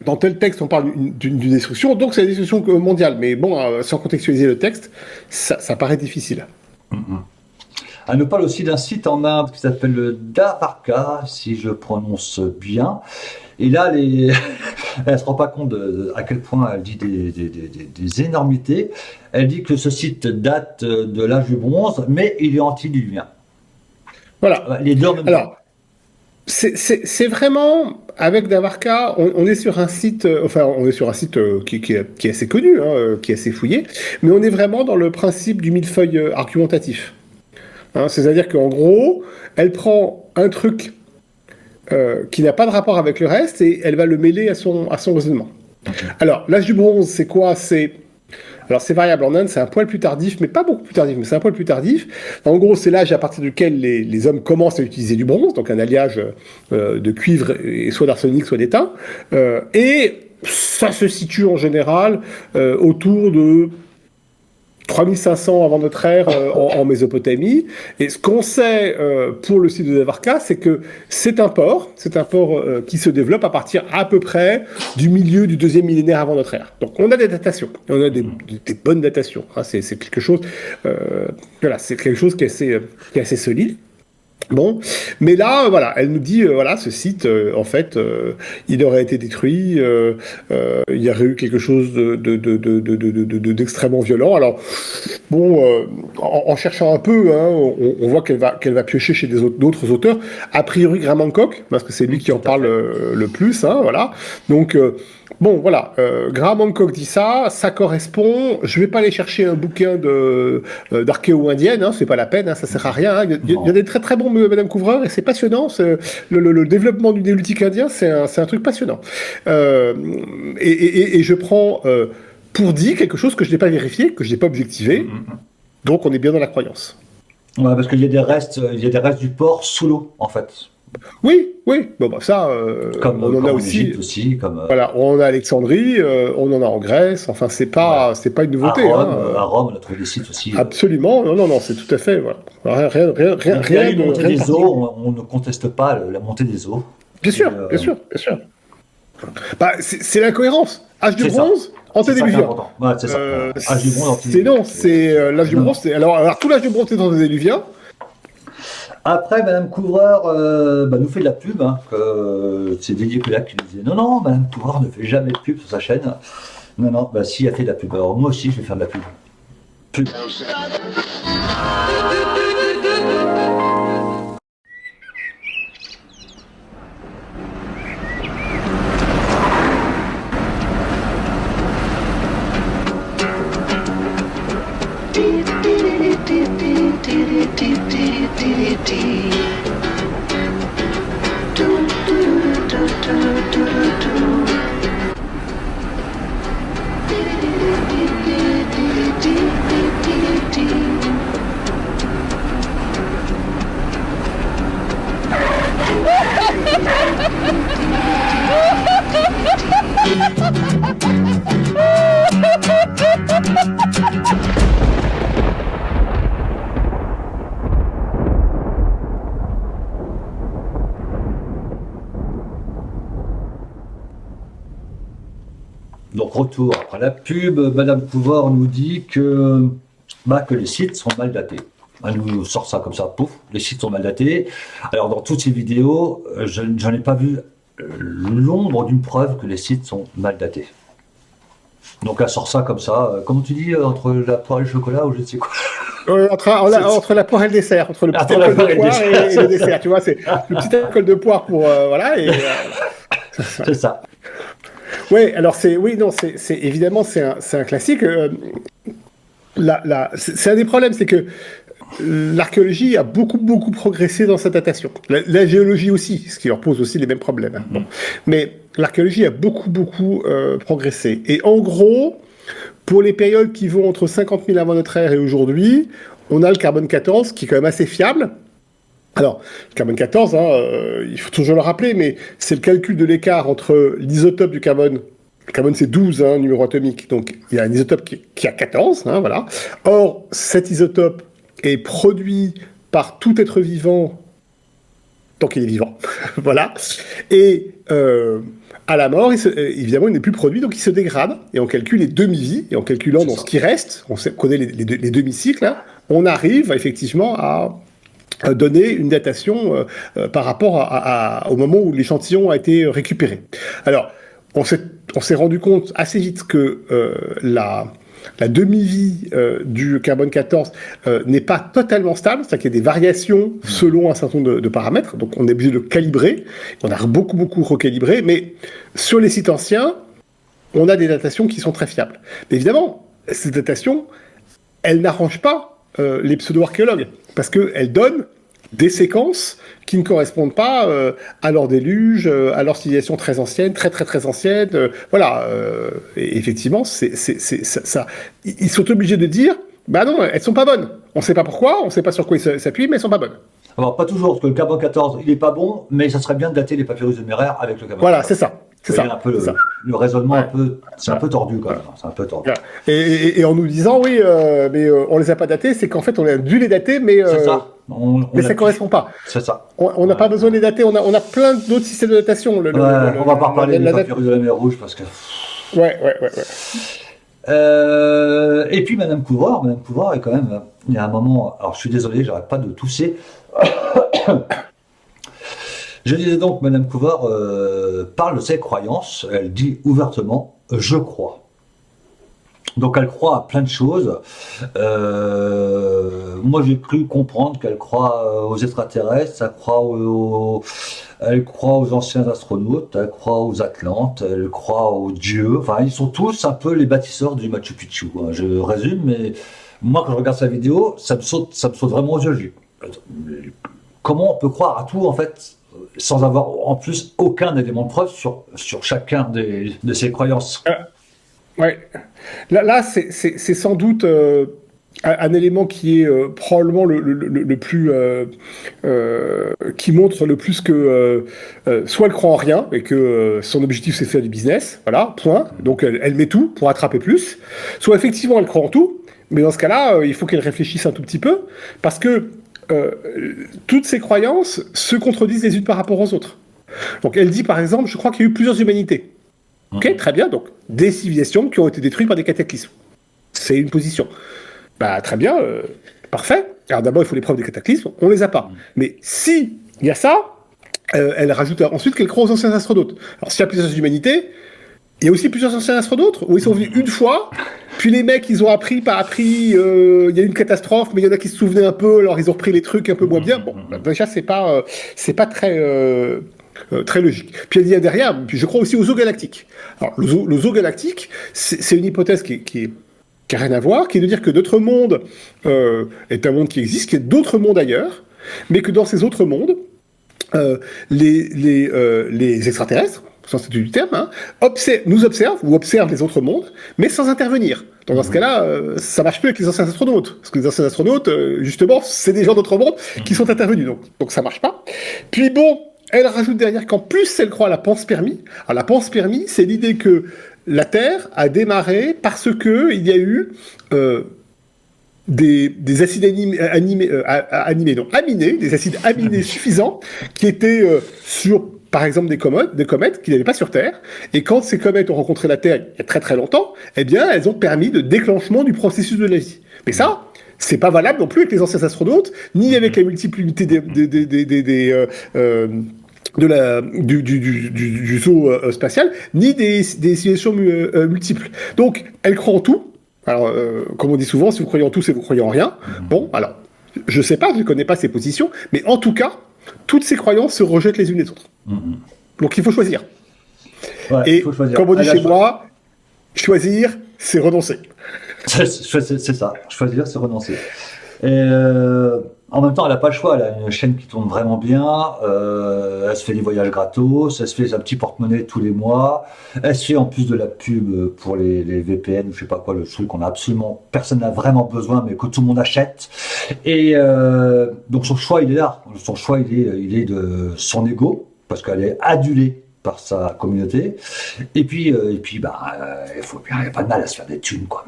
dans tel texte, on parle d'une destruction, donc c'est la destruction mondiale. Mais bon, sans contextualiser le texte, ça paraît difficile. Elle nous parle aussi d'un site en Inde qui s'appelle le Dwarka, si je prononce bien. Et là, elle ne se rend pas compte à quel point elle dit des énormités. Elle dit que ce site date de l'âge du bronze, mais il est antédiluvien. Voilà. Les deux en même temps. c'est vraiment, avec Davarka, on est sur un site, on est sur un site qui est assez connu, hein, qui est assez fouillé, mais on est vraiment dans le principe du millefeuille argumentatif. Hein, c'est-à-dire qu'en gros, elle prend un truc qui n'a pas de rapport avec le reste et elle va le mêler à son raisonnement. Alors, l'âge du bronze, c'est quoi? Alors c'est variable en Inde, c'est un poil plus tardif, mais pas beaucoup plus tardif, mais c'est un poil plus tardif. En gros, c'est l'âge à partir duquel les hommes commencent à utiliser du bronze, donc un alliage de cuivre, et soit d'arsenic, soit d'étain. Et ça se situe en général autour de 3500 avant notre ère en Mésopotamie. Et ce qu'on sait pour le site de Davarka, c'est que c'est un port qui se développe à partir à peu près du milieu du 2e millénaire avant notre ère. Donc on a des datations, on a des bonnes datations. Hein, c'est quelque chose, c'est quelque chose qui est assez solide. Bon, mais là, voilà, elle nous dit, voilà, ce site, en fait, il aurait été détruit, il y aurait eu quelque chose d'extrêmement violent. Alors, bon, en cherchant un peu, hein, on voit qu'elle va piocher chez d'autres auteurs. A priori, Graham Hancock, parce que c'est lui qui en parle le plus, hein, voilà. Donc, bon, voilà, Graham Hancock dit ça correspond. Je vais pas aller chercher un bouquin d'archéo-indienne, hein, c'est pas la peine, hein, ça sert à rien. Hein. Il y a des très très bons Madame Couvreur et c'est passionnant. Le développement du néolithique indien, c'est un truc passionnant. Et je prends pour dit quelque chose que je n'ai pas vérifié, que je n'ai pas objectivé. Donc on est bien dans la croyance. Ouais, parce qu'il y a des restes du port sous l'eau, en fait. Oui. Bon, bah, ça, comme on en a en aussi. Égypte aussi, Voilà, on en a à Alexandrie, on en a en Grèce. Enfin, c'est pas une nouveauté. À Rome, on a trouvé des sites aussi. Absolument. Non, c'est tout à fait. Voilà. Rien de montée des eaux. On ne conteste pas la montée des eaux. Bien sûr. Bah, c'est l'incohérence. Âge du bronze, antédiluvien. Ouais, c'est ça. Âge du bronze, antédiluvien. C'est l'âge du bronze. Alors tout l'âge du bronze est antédiluvien. Après, Madame Couvreur nous fait de la pub. Hein, c'est Didier Colac qui disait non, Madame Couvreur ne fait jamais de pub sur sa chaîne. Non, si, elle fait de la pub. Alors moi aussi, je vais faire de la pub. Donc retour après la pub, Madame Couvreur nous dit que les sites sont mal datés. Elle nous sort ça comme ça, pouf, les sites sont mal datés. Alors dans toutes ces vidéos, j'en ai pas vu l'ombre d'une preuve que les sites sont mal datés. Donc elle sort ça comme ça, comment tu dis, entre la poire et le chocolat ou je ne sais quoi. Entre la poire et le dessert, entre le petit alcool de poire et le dessert, tu vois, c'est le petit alcool de poire pour voilà et c'est ça. Ouais, alors c'est évidemment c'est un classique. C'est un des problèmes, c'est que l'archéologie a beaucoup progressé dans sa datation. La géologie aussi, ce qui leur pose aussi les mêmes problèmes. Hein. Bon. Mais l'archéologie a beaucoup progressé. Et en gros, pour les périodes qui vont entre 50 000 avant notre ère et aujourd'hui, on a le carbone 14 qui est quand même assez fiable. Alors, le carbone 14, il faut toujours le rappeler, mais c'est le calcul de l'écart entre l'isotope du carbone. Le carbone, c'est 12, numéro atomique. Donc, il y a un isotope qui a 14, voilà. Or, cet isotope est produit par tout être vivant tant qu'il est vivant. Voilà. Et à la mort, évidemment, il n'est plus produit, donc il se dégrade. Et on calcule les demi-vies. Et en calculant dans ce qui reste, on connaît les demi-cycles, hein, on arrive effectivement à donner une datation par rapport au moment où l'échantillon a été récupéré. Alors, on s'est rendu compte assez vite que la demi-vie du carbone 14 n'est pas totalement stable, c'est-à-dire qu'il y a des variations selon un certain nombre de paramètres, donc on est obligé de calibrer, on a beaucoup recalibré, mais sur les sites anciens, on a des datations qui sont très fiables. Mais évidemment, ces datations, elles n'arrangent pas les pseudo-archéologues, parce qu'elles donnent des séquences qui ne correspondent pas à leur déluge, à leur civilisation très ancienne, très ancienne. Voilà. Et effectivement, ça. Ils sont obligés de dire, bah non, elles sont pas bonnes. On sait pas pourquoi, on sait pas sur quoi ils s'appuient, mais elles sont pas bonnes. Alors, pas toujours, parce que le carbone 14, il est pas bon, mais ça serait bien de dater les papyrus éphémères avec le carbone Voilà, 14. c'est ça. C'est ça. Un peu c'est ça. le raisonnement, Ouais. c'est un peu tordu quand même. C'est un peu tordu. Voilà. Et en nous disant, oui, mais on les a pas datés, c'est qu'en fait, on a dû les dater, mais, C'est ça. mais ça correspond pas. C'est ça. On n'a pas besoin de les dater, on a plein d'autres systèmes de datation. On va pas reparler des la date- papyrus de la mer Rouge parce que. Ouais. Et puis Madame Couvreur est quand même. Il y a un moment. Alors je suis désolé, j'arrête pas de tousser. Je disais donc, Madame Couvreur parle de ses croyances. Elle dit ouvertement je crois. Donc elle croit à plein de choses. Moi j'ai cru comprendre qu'elle croit aux extraterrestres, elle croit aux anciens astronautes, elle croit aux Atlantes, elle croit aux dieux. Enfin, ils sont tous un peu les bâtisseurs du Machu Picchu. Hein. Je résume, mais moi quand je regarde sa vidéo, ça me saute vraiment aux yeux. Je dis, comment on peut croire à tout en fait sans avoir en plus aucun élément de preuve sur chacun de ses croyances? Ouais. Là c'est sans doute un élément qui est probablement le plus qui montre le plus que soit elle croit en rien et que son objectif c'est de faire du business, voilà, point. Donc elle met tout pour attraper plus. Soit effectivement elle croit en tout, mais dans ce cas-là, il faut qu'elle réfléchisse un tout petit peu parce que toutes ces croyances se contredisent les unes par rapport aux autres. Donc elle dit par exemple, je crois qu'il y a eu plusieurs humanités. Ok, très bien. Donc, des civilisations qui ont été détruites par des cataclysmes. C'est une position. Bah, très bien, parfait. Alors d'abord, il faut les preuves des cataclysmes. On les a pas. Mais si il y a ça, elle rajoute ensuite qu'elle croit aux anciens astronautes. Alors, s'il y a plusieurs humanités, il y a aussi plusieurs anciens astronautes où ils sont venus une fois. Puis les mecs, ils ont appris, il y a eu une catastrophe, mais il y en a qui se souvenaient un peu, alors ils ont repris les trucs un peu moins bien. Bon, bah, déjà, c'est pas très logique. Puis elle dit derrière, puis je crois aussi aux eaux galactiques. Alors, les eaux galactiques, c'est une hypothèse qui a rien à voir, qui est de dire que notre monde est un monde qui existe, qu'il y a d'autres mondes ailleurs, mais que dans ces autres mondes, les extraterrestres, sans statut du terme, hein, nous observent ou observent les autres mondes, mais sans intervenir. Donc dans ce cas-là, ça marche plus avec les anciens astronautes, parce que les anciens astronautes, justement, c'est des gens d'autres mondes qui sont intervenus, donc ça marche pas. Puis bon, elle rajoute derrière qu'en plus, elle croit à la panspermie. Alors la panspermie, c'est l'idée que la Terre a démarré parce que il y a eu des acides aminés, des acides aminés suffisants qui étaient sur, par exemple, des comètes qui n'allaient pas sur Terre. Et quand ces comètes ont rencontré la Terre il y a très longtemps, eh bien, elles ont permis le déclenchement du processus de la vie. Mais ça, c'est pas valable non plus avec les anciens astronautes, ni avec la multiplicité du saut spatial, ni des situations multiples. Donc, elle croit en tout. Alors, comme on dit souvent, si vous croyez en tout, c'est que vous croyez en rien. Bon, alors, je sais pas, je ne connais pas ses positions, mais en tout cas, toutes ces croyances se rejettent les unes les autres. Donc, il faut choisir. Ouais, Et, faut choisir. comme on dit chez moi, choisir, c'est renoncer. C'est ça, choisir, c'est renoncer. Et en même temps, elle n'a pas le choix, elle a une chaîne qui tourne vraiment bien, elle se fait des voyages gratos, elle se fait sa petit porte-monnaie tous les mois, elle se fait en plus de la pub pour les VPN, ou je sais pas quoi, le truc qu'on a absolument, personne n'a vraiment besoin, mais que tout le monde achète. Et donc son choix, il est là. Son choix, il est de son ego, parce qu'elle est adulée par sa communauté. Et puis il faut bien, il n'y a pas de mal à se faire des thunes, quoi,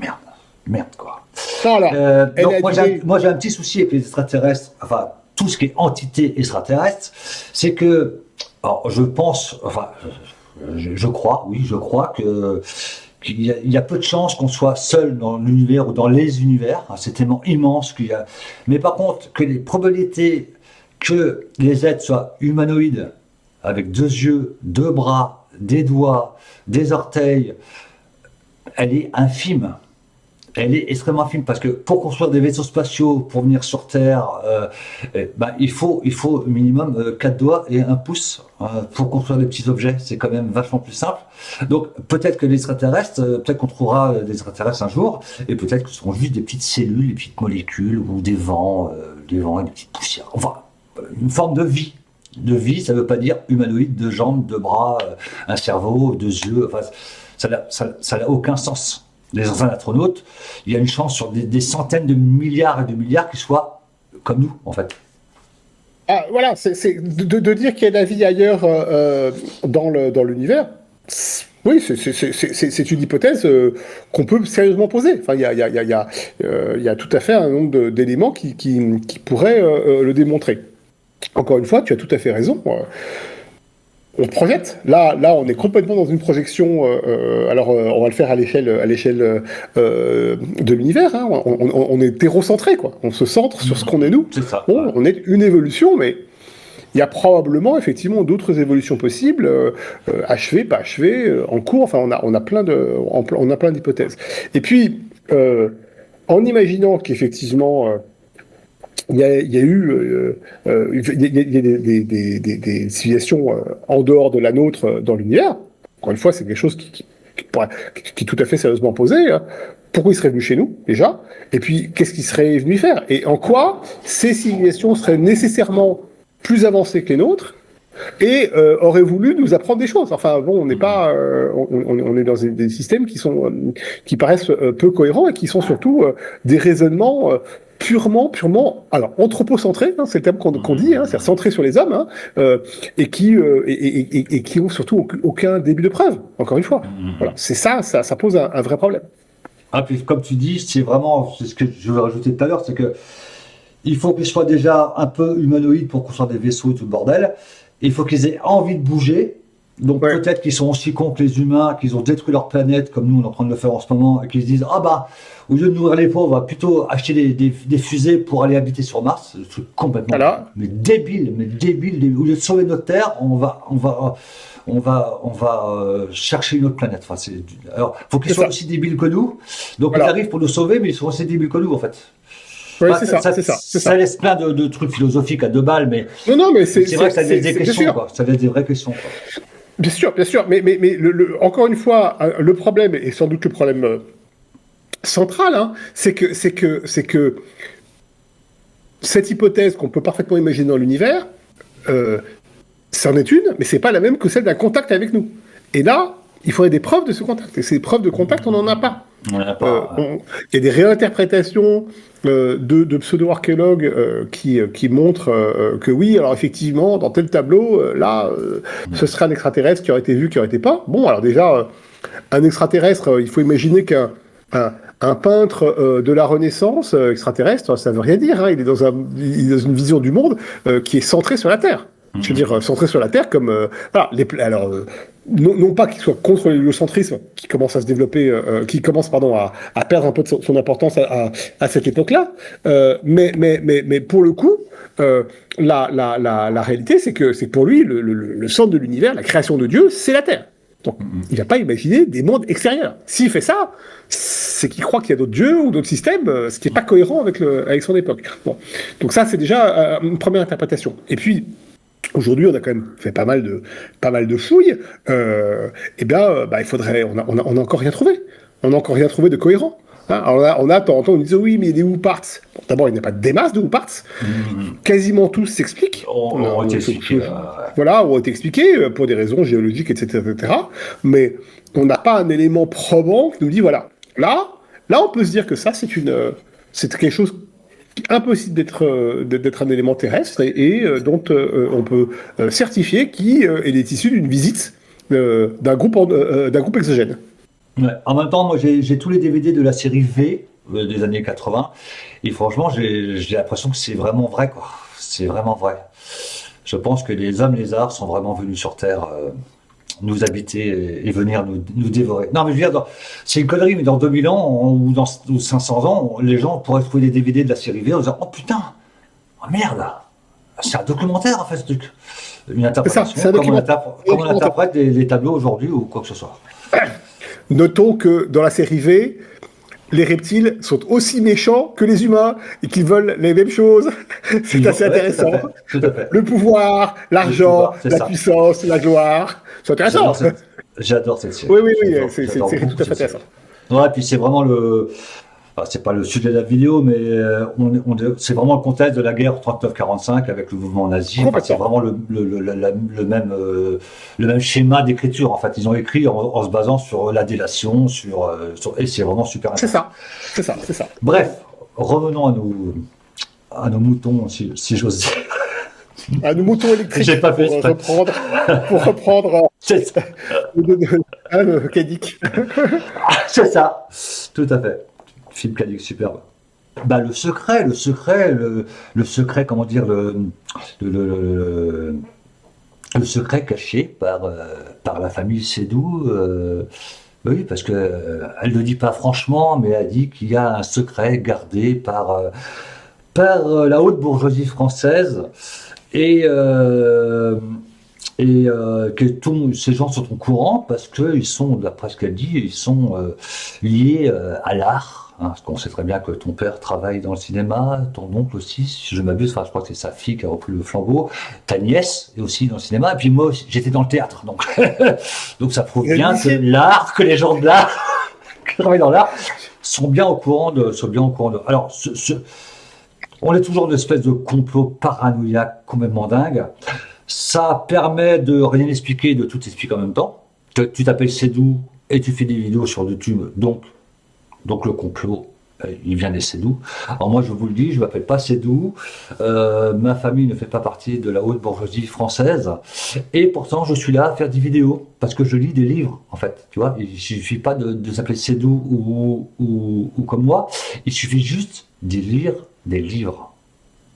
merde, quoi. Non, alors, Donc moi j'ai un petit souci avec les extraterrestres, enfin tout ce qui est entité extraterrestre, c'est que, alors je pense, enfin je crois qu'il y a peu de chances qu'on soit seul dans l'univers ou dans les univers, hein, c'est tellement immense qu'il y a. Mais par contre, que les probabilités que les êtres soient humanoïdes, avec 2 yeux, 2 bras, des doigts, des orteils, elle est infime. elle est extrêmement fine parce que pour construire des vaisseaux spatiaux, pour venir sur Terre, il faut au minimum 4 doigts et un pouce pour construire des petits objets. C'est quand même vachement plus simple. Donc peut-être que les extraterrestres, peut-être qu'on trouvera des extraterrestres un jour, et peut-être que ce seront juste des petites cellules, des petites molécules ou des vents et des petites poussières. Enfin, une forme de vie. De vie, ça ne veut pas dire humanoïde, deux jambes, deux bras, un cerveau, deux yeux. Enfin, ça n'a aucun sens. Les anciens astronautes, il y a une chance sur des centaines de milliards et de milliards qu'ils soient comme nous, en fait. Ah, voilà, c'est de dire qu'il y a de la vie ailleurs dans l'univers. Oui, c'est une hypothèse qu'on peut sérieusement poser. Enfin, il y a tout à fait un nombre d'éléments qui pourraient le démontrer. Encore une fois, tu as tout à fait raison. On projette. Là, on est complètement dans une projection. Alors, on va le faire à l'échelle de l'univers. Hein. On est terrocentré, quoi. On se centre sur ce qu'on est nous. C'est ça. Bon, on est une évolution, mais il y a probablement effectivement d'autres évolutions possibles, achevées, pas achevées, en cours. Enfin, on a plein d'hypothèses. Et puis, en imaginant qu'effectivement il y a eu des civilisations en dehors de la nôtre dans l'univers. Encore une fois, c'est quelque chose qui est tout à fait sérieusement posé. Hein. Pourquoi ils seraient venus chez nous, déjà? Et puis, qu'est-ce qu'ils seraient venus faire? Et en quoi ces civilisations seraient nécessairement plus avancées que les nôtres et auraient voulu nous apprendre des choses? Enfin, bon, on n'est pas... on est dans des systèmes qui paraissent peu cohérents et qui sont surtout des raisonnements... purement, alors anthropocentré, hein, c'est le terme qu'on dit, hein, c'est centré sur les hommes, hein, et qui ont surtout aucun début de preuve. Encore une fois, voilà, c'est ça pose un vrai problème. Ah, puis comme tu dis, c'est ce que je veux rajouter tout à l'heure, c'est que il faut qu'ils soient déjà un peu humanoïdes pour construire des vaisseaux et tout le bordel. Il faut qu'ils aient envie de bouger. Donc peut-être qu'ils sont aussi cons que les humains, qu'ils ont détruit leur planète, comme nous on est en train de le faire en ce moment, et qu'ils se disent au lieu de nourrir les pauvres, on va plutôt acheter des fusées pour aller habiter sur Mars. C'est un truc complètement débile. Au lieu de sauver notre Terre, on va chercher une autre planète. Enfin, alors, faut qu'ils soient aussi débiles que nous. Donc ils arrivent pour nous sauver, mais ils sont aussi débiles que nous en fait. Oui, c'est ça. Ça laisse plein de trucs philosophiques à 2 balles, mais non, mais c'est vrai que ça laisse des questions, quoi. Ça laisse des vraies questions, quoi. Bien sûr, mais encore une fois, le problème, et sans doute le problème central, hein, c'est que cette hypothèse qu'on peut parfaitement imaginer dans l'univers, c'en est une, mais c'est pas la même que celle d'un contact avec nous. Et là, il faudrait des preuves de ce contact. Et ces preuves de contact, on n'en a pas. Il y a des réinterprétations de pseudo-archéologues qui montrent que oui, alors effectivement, dans tel tableau, ce serait un extraterrestre qui aurait été vu, qui aurait été pas. Bon, alors déjà, un extraterrestre, il faut imaginer qu'un peintre de la Renaissance extraterrestre, ça veut rien dire. Hein, il est dans une vision du monde qui est centrée sur la Terre. Je veux dire, centré sur la Terre comme... non pas qu'il soit contre l'héliocentrisme, qui commence à se développer, à perdre un peu de son importance à cette époque-là, mais pour le coup, la réalité, c'est que pour lui, le centre de l'univers, la création de Dieu, c'est la Terre. Donc, il va pas imaginer des mondes extérieurs. S'il fait ça, c'est qu'il croit qu'il y a d'autres dieux ou d'autres systèmes, ce qui n'est pas cohérent avec son époque. Bon. Donc ça, c'est déjà une première interprétation. Et puis, aujourd'hui, on a quand même fait pas mal de fouilles. Il faudrait, on a encore rien trouvé. On n'a encore rien trouvé de cohérent. Hein, alors on a de temps en temps, on dit oui, mais il y a des Wooparts. Bon, d'abord, il n'y a pas des masses de Wooparts. Quasiment tous s'expliquent. ont été expliqués. Voilà, ont été expliqués pour des raisons géologiques, etc. Mais on n'a pas un élément probant qui nous dit voilà. Là, on peut se dire que ça, c'est quelque chose impossible d'être un élément terrestre et dont on peut certifier qu'il est issu d'une visite d'un groupe exogène. Ouais. En même temps, moi j'ai tous les DVD de la série V des années 80 et franchement j'ai l'impression que c'est vraiment vrai, quoi. C'est vraiment vrai. Je pense que les hommes lézards sont vraiment venus sur Terre nous habiter et venir nous dévorer. Non, mais je veux dire, c'est une connerie, mais dans 2000 ans ou dans 500 ans, les gens pourraient trouver des DVD de la série V en disant « Oh putain, oh merde, c'est un documentaire en fait ce truc ». Une interprétation, comme on interprète les tableaux aujourd'hui ou quoi que ce soit. Notons que dans la série V, les reptiles sont aussi méchants que les humains et qu'ils veulent les mêmes choses. C'est assez intéressant. Tout à fait. Le pouvoir, l'argent, pouvoir, c'est la ça. puissance, la gloire. C'est intéressant. J'adore cette série. Oui, c'est J'adore tout beaucoup à fait cette série. intéressant. Ouais, puis c'est vraiment enfin, c'est pas le sujet de la vidéo, mais c'est vraiment le contexte de la guerre 39-45 avec le mouvement nazi. Enfin, c'est vraiment le même schéma d'écriture. En fait, ils ont écrit en se basant sur la délation, et c'est vraiment super intéressant. C'est ça. Bref, revenons à nos moutons, si j'ose dire. À nos moutons électriques. J'ai pas fait exprès. Pour reprendre C'est ça. le Kadik. C'est ça, tout à fait. Film Cadic superbe. Bah, le secret, comment dire, le secret caché par la famille Sédou. Oui, parce que elle ne dit pas franchement, mais elle dit qu'il y a un secret gardé par la haute bourgeoisie française et que tous ces gens sont au courant parce qu'ils sont, d'après ce qu'elle dit, ils sont liés à l'art. Hein, parce qu'on sait très bien que ton père travaille dans le cinéma, ton oncle aussi, si je m'abuse, enfin je crois que c'est sa fille qui a repris le flambeau, ta nièce est aussi dans le cinéma, et puis moi aussi, j'étais dans le théâtre, donc donc ça prouve bien que l'art, que les gens de l'art qui travaillent dans l'art sont bien au courant de. Alors, on est toujours une espèce de complot paranoïaque complètement dingue. Ça permet de rien expliquer, de tout expliquer en même temps. Tu t'appelles Sédou et tu fais des vidéos sur YouTube, donc le complot, il vient des Sédou. Alors moi, je vous le dis, je ne m'appelle pas Sédou. Ma famille ne fait pas partie de la haute bourgeoisie française. Et pourtant, je suis là à faire des vidéos parce que je lis des livres, en fait. Tu vois, il ne suffit pas de s'appeler Sédou ou comme moi. Il suffit juste de lire des livres.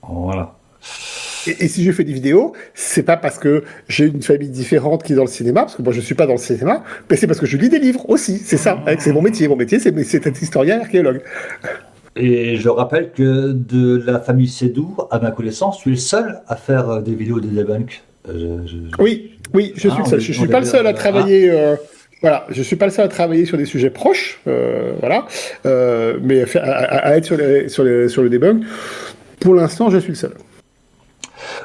Voilà. Et si je fais des vidéos, c'est pas parce que j'ai une famille différente qui est dans le cinéma, parce que moi je suis pas dans le cinéma, mais c'est parce que je lis des livres aussi. C'est ça, c'est mon métier. Mon métier, c'est être historien et archéologue. Et je rappelle que de la famille Sédou, à ma connaissance, tu es le seul à faire des vidéos de debunk. Oui, je suis le seul. Je suis pas le seul à travailler. Voilà, je suis pas le seul à travailler sur des sujets proches, voilà, mais à être sur le debunk. Pour l'instant, je suis le seul.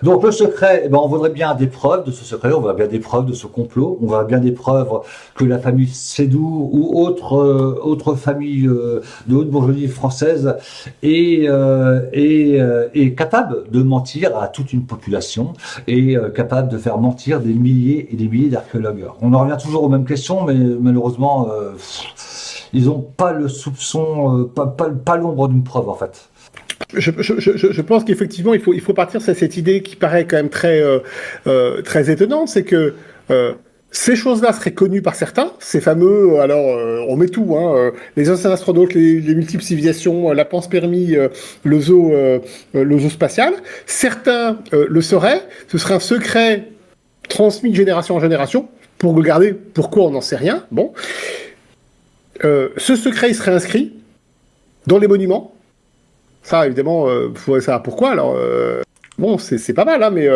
Donc le secret, on voudrait bien des preuves de ce secret, on voudrait bien des preuves de ce complot, on voudrait bien des preuves que la famille Sédou ou autre famille de haute bourgeoisie française est capable de mentir à toute une population et capable de faire mentir des milliers et des milliers d'archéologues. On en revient toujours aux mêmes questions, mais malheureusement, ils n'ont pas le soupçon, pas l'ombre d'une preuve en fait. Je pense qu'effectivement, il faut partir de cette idée qui paraît quand même très étonnante, c'est que ces choses-là seraient connues par certains, ces fameux, on met tout, les anciens astronautes, les multiples civilisations, la panspermie, le zoo spatial. Certains le sauraient, ce serait un secret transmis de génération en génération, pour le garder, pourquoi on n'en sait rien. Bon. Ce secret, il serait inscrit dans les monuments. Ça, évidemment, il faudrait savoir pourquoi. Alors, bon, c'est pas mal, mais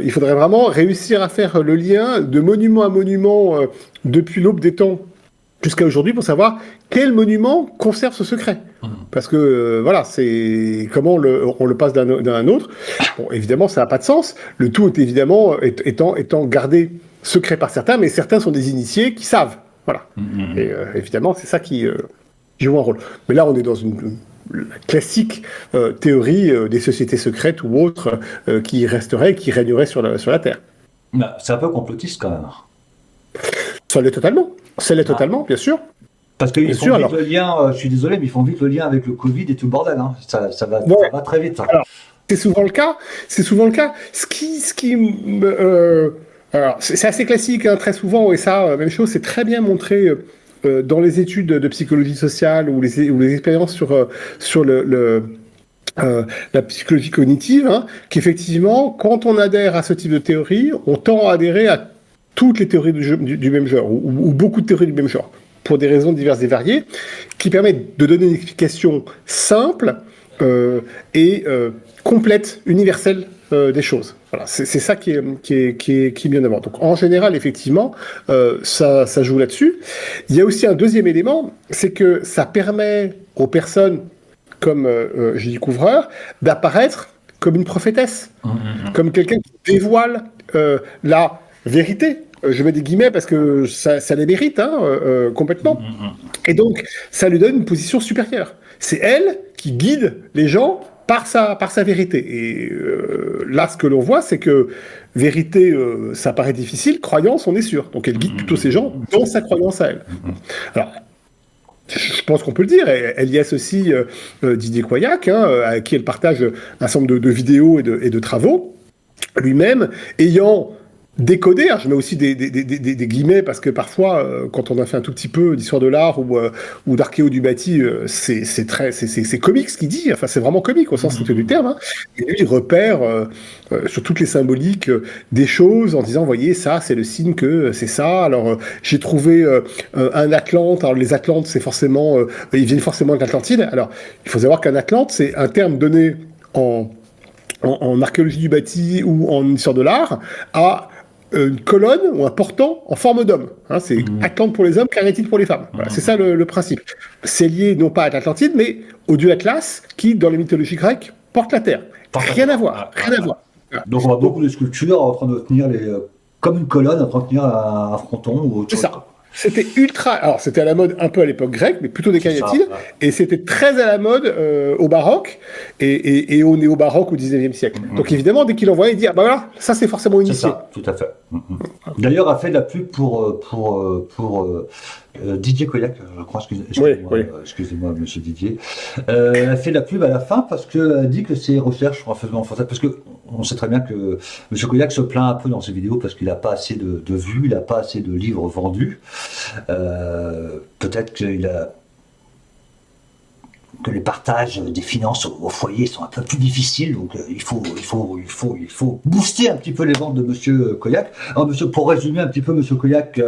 il faudrait vraiment réussir à faire le lien de monument à monument depuis l'aube des temps jusqu'à aujourd'hui pour savoir quel monument conserve ce secret. Parce que, voilà, c'est comment on le passe d'un à un autre. Bon, évidemment, ça n'a pas de sens. Le tout est évidemment étant gardé secret par certains, mais certains sont des initiés qui savent. Voilà. Et évidemment, c'est ça qui joue un rôle. Mais là, on est dans la classique théorie des sociétés secrètes ou autres qui resteraient, qui régneraient sur la Terre. C'est un peu complotiste quand même. Ça l'est totalement. Ça l'est totalement, bien sûr. Parce qu'ils font vite le lien, je suis désolé, mais ils font vite le lien avec le Covid et tout le bordel. Hein. Ça va très vite. Alors, c'est souvent le cas. Alors, c'est assez classique, très souvent, et ça, même chose, c'est très bien montré dans les études de psychologie sociale ou les expériences sur la psychologie cognitive, qu'effectivement, quand on adhère à ce type de théorie, on tend à adhérer à toutes les théories du même genre, ou beaucoup de théories du même genre, pour des raisons diverses et variées, qui permettent de donner une explication simple et complète, universelle des choses. Voilà, c'est ça qui est mis en avant. Donc en général, effectivement, ça joue là-dessus. Il y a aussi un deuxième élément, c'est que ça permet aux personnes comme Julie Couvreur d'apparaître comme une prophétesse, comme quelqu'un qui dévoile la vérité. Je mets des guillemets parce que ça les mérite complètement. Et donc, ça lui donne une position supérieure. C'est elle qui guide les gens par sa vérité. Et là, ce que l'on voit, c'est que vérité, ça paraît difficile, croyance, on est sûr. Donc elle guide plutôt ces gens dans sa croyance à elle. Alors, je pense qu'on peut le dire, elle y associe Didier Coyac, à qui elle partage un certain nombre de vidéos et de travaux, lui-même ayant décodé, je mets aussi des guillemets parce que parfois, quand on a fait un tout petit peu d'histoire de l'art ou d'archéo du bâti, c'est comique ce qu'il dit, enfin c'est vraiment comique au sens strict du terme, et lui il repère sur toutes les symboliques des choses en disant, voyez, ça c'est le signe que c'est ça, alors j'ai trouvé un Atlante, alors les Atlantes c'est forcément, ils viennent forcément de l'Atlantide, alors il faut savoir qu'un Atlante c'est un terme donné en archéologie du bâti ou en histoire de l'art à une colonne ou un portant en forme d'homme. C'est Atlante pour les hommes, Caryatide pour les femmes. Voilà, c'est ça le principe. C'est lié non pas à l'Atlantide, mais au dieu Atlas, qui, dans les mythologies grecques, porte la terre. Rien à voir. Voilà. Donc on voit beaucoup de sculptures en train de tenir comme une colonne en train de tenir un fronton ou autre chose. C'est ça. C'était ultra. Alors, c'était à la mode un peu à l'époque grecque, mais plutôt des caryatides. Et c'était très à la mode au baroque et au néo-baroque au 19e siècle. Donc, évidemment, dès qu'il envoyait, il dit ah, bah voilà, ça c'est forcément initié. C'est ça, tout à fait. D'ailleurs, a fait de la pub pour Didier Coyac, je crois, excusez-moi, monsieur Didier. Elle a fait de la pub à la fin parce qu'elle dit que ses recherches sont faisant parce que on sait très bien que monsieur Coyac se plaint un peu dans ses vidéos parce qu'il n'a pas assez de vues, il n'a pas assez de livres vendus. Peut-être que les partages des finances au foyer sont un peu plus difficiles, donc il faut booster un petit peu les ventes de monsieur Coyac. Alors, pour résumer un petit peu, monsieur Coyac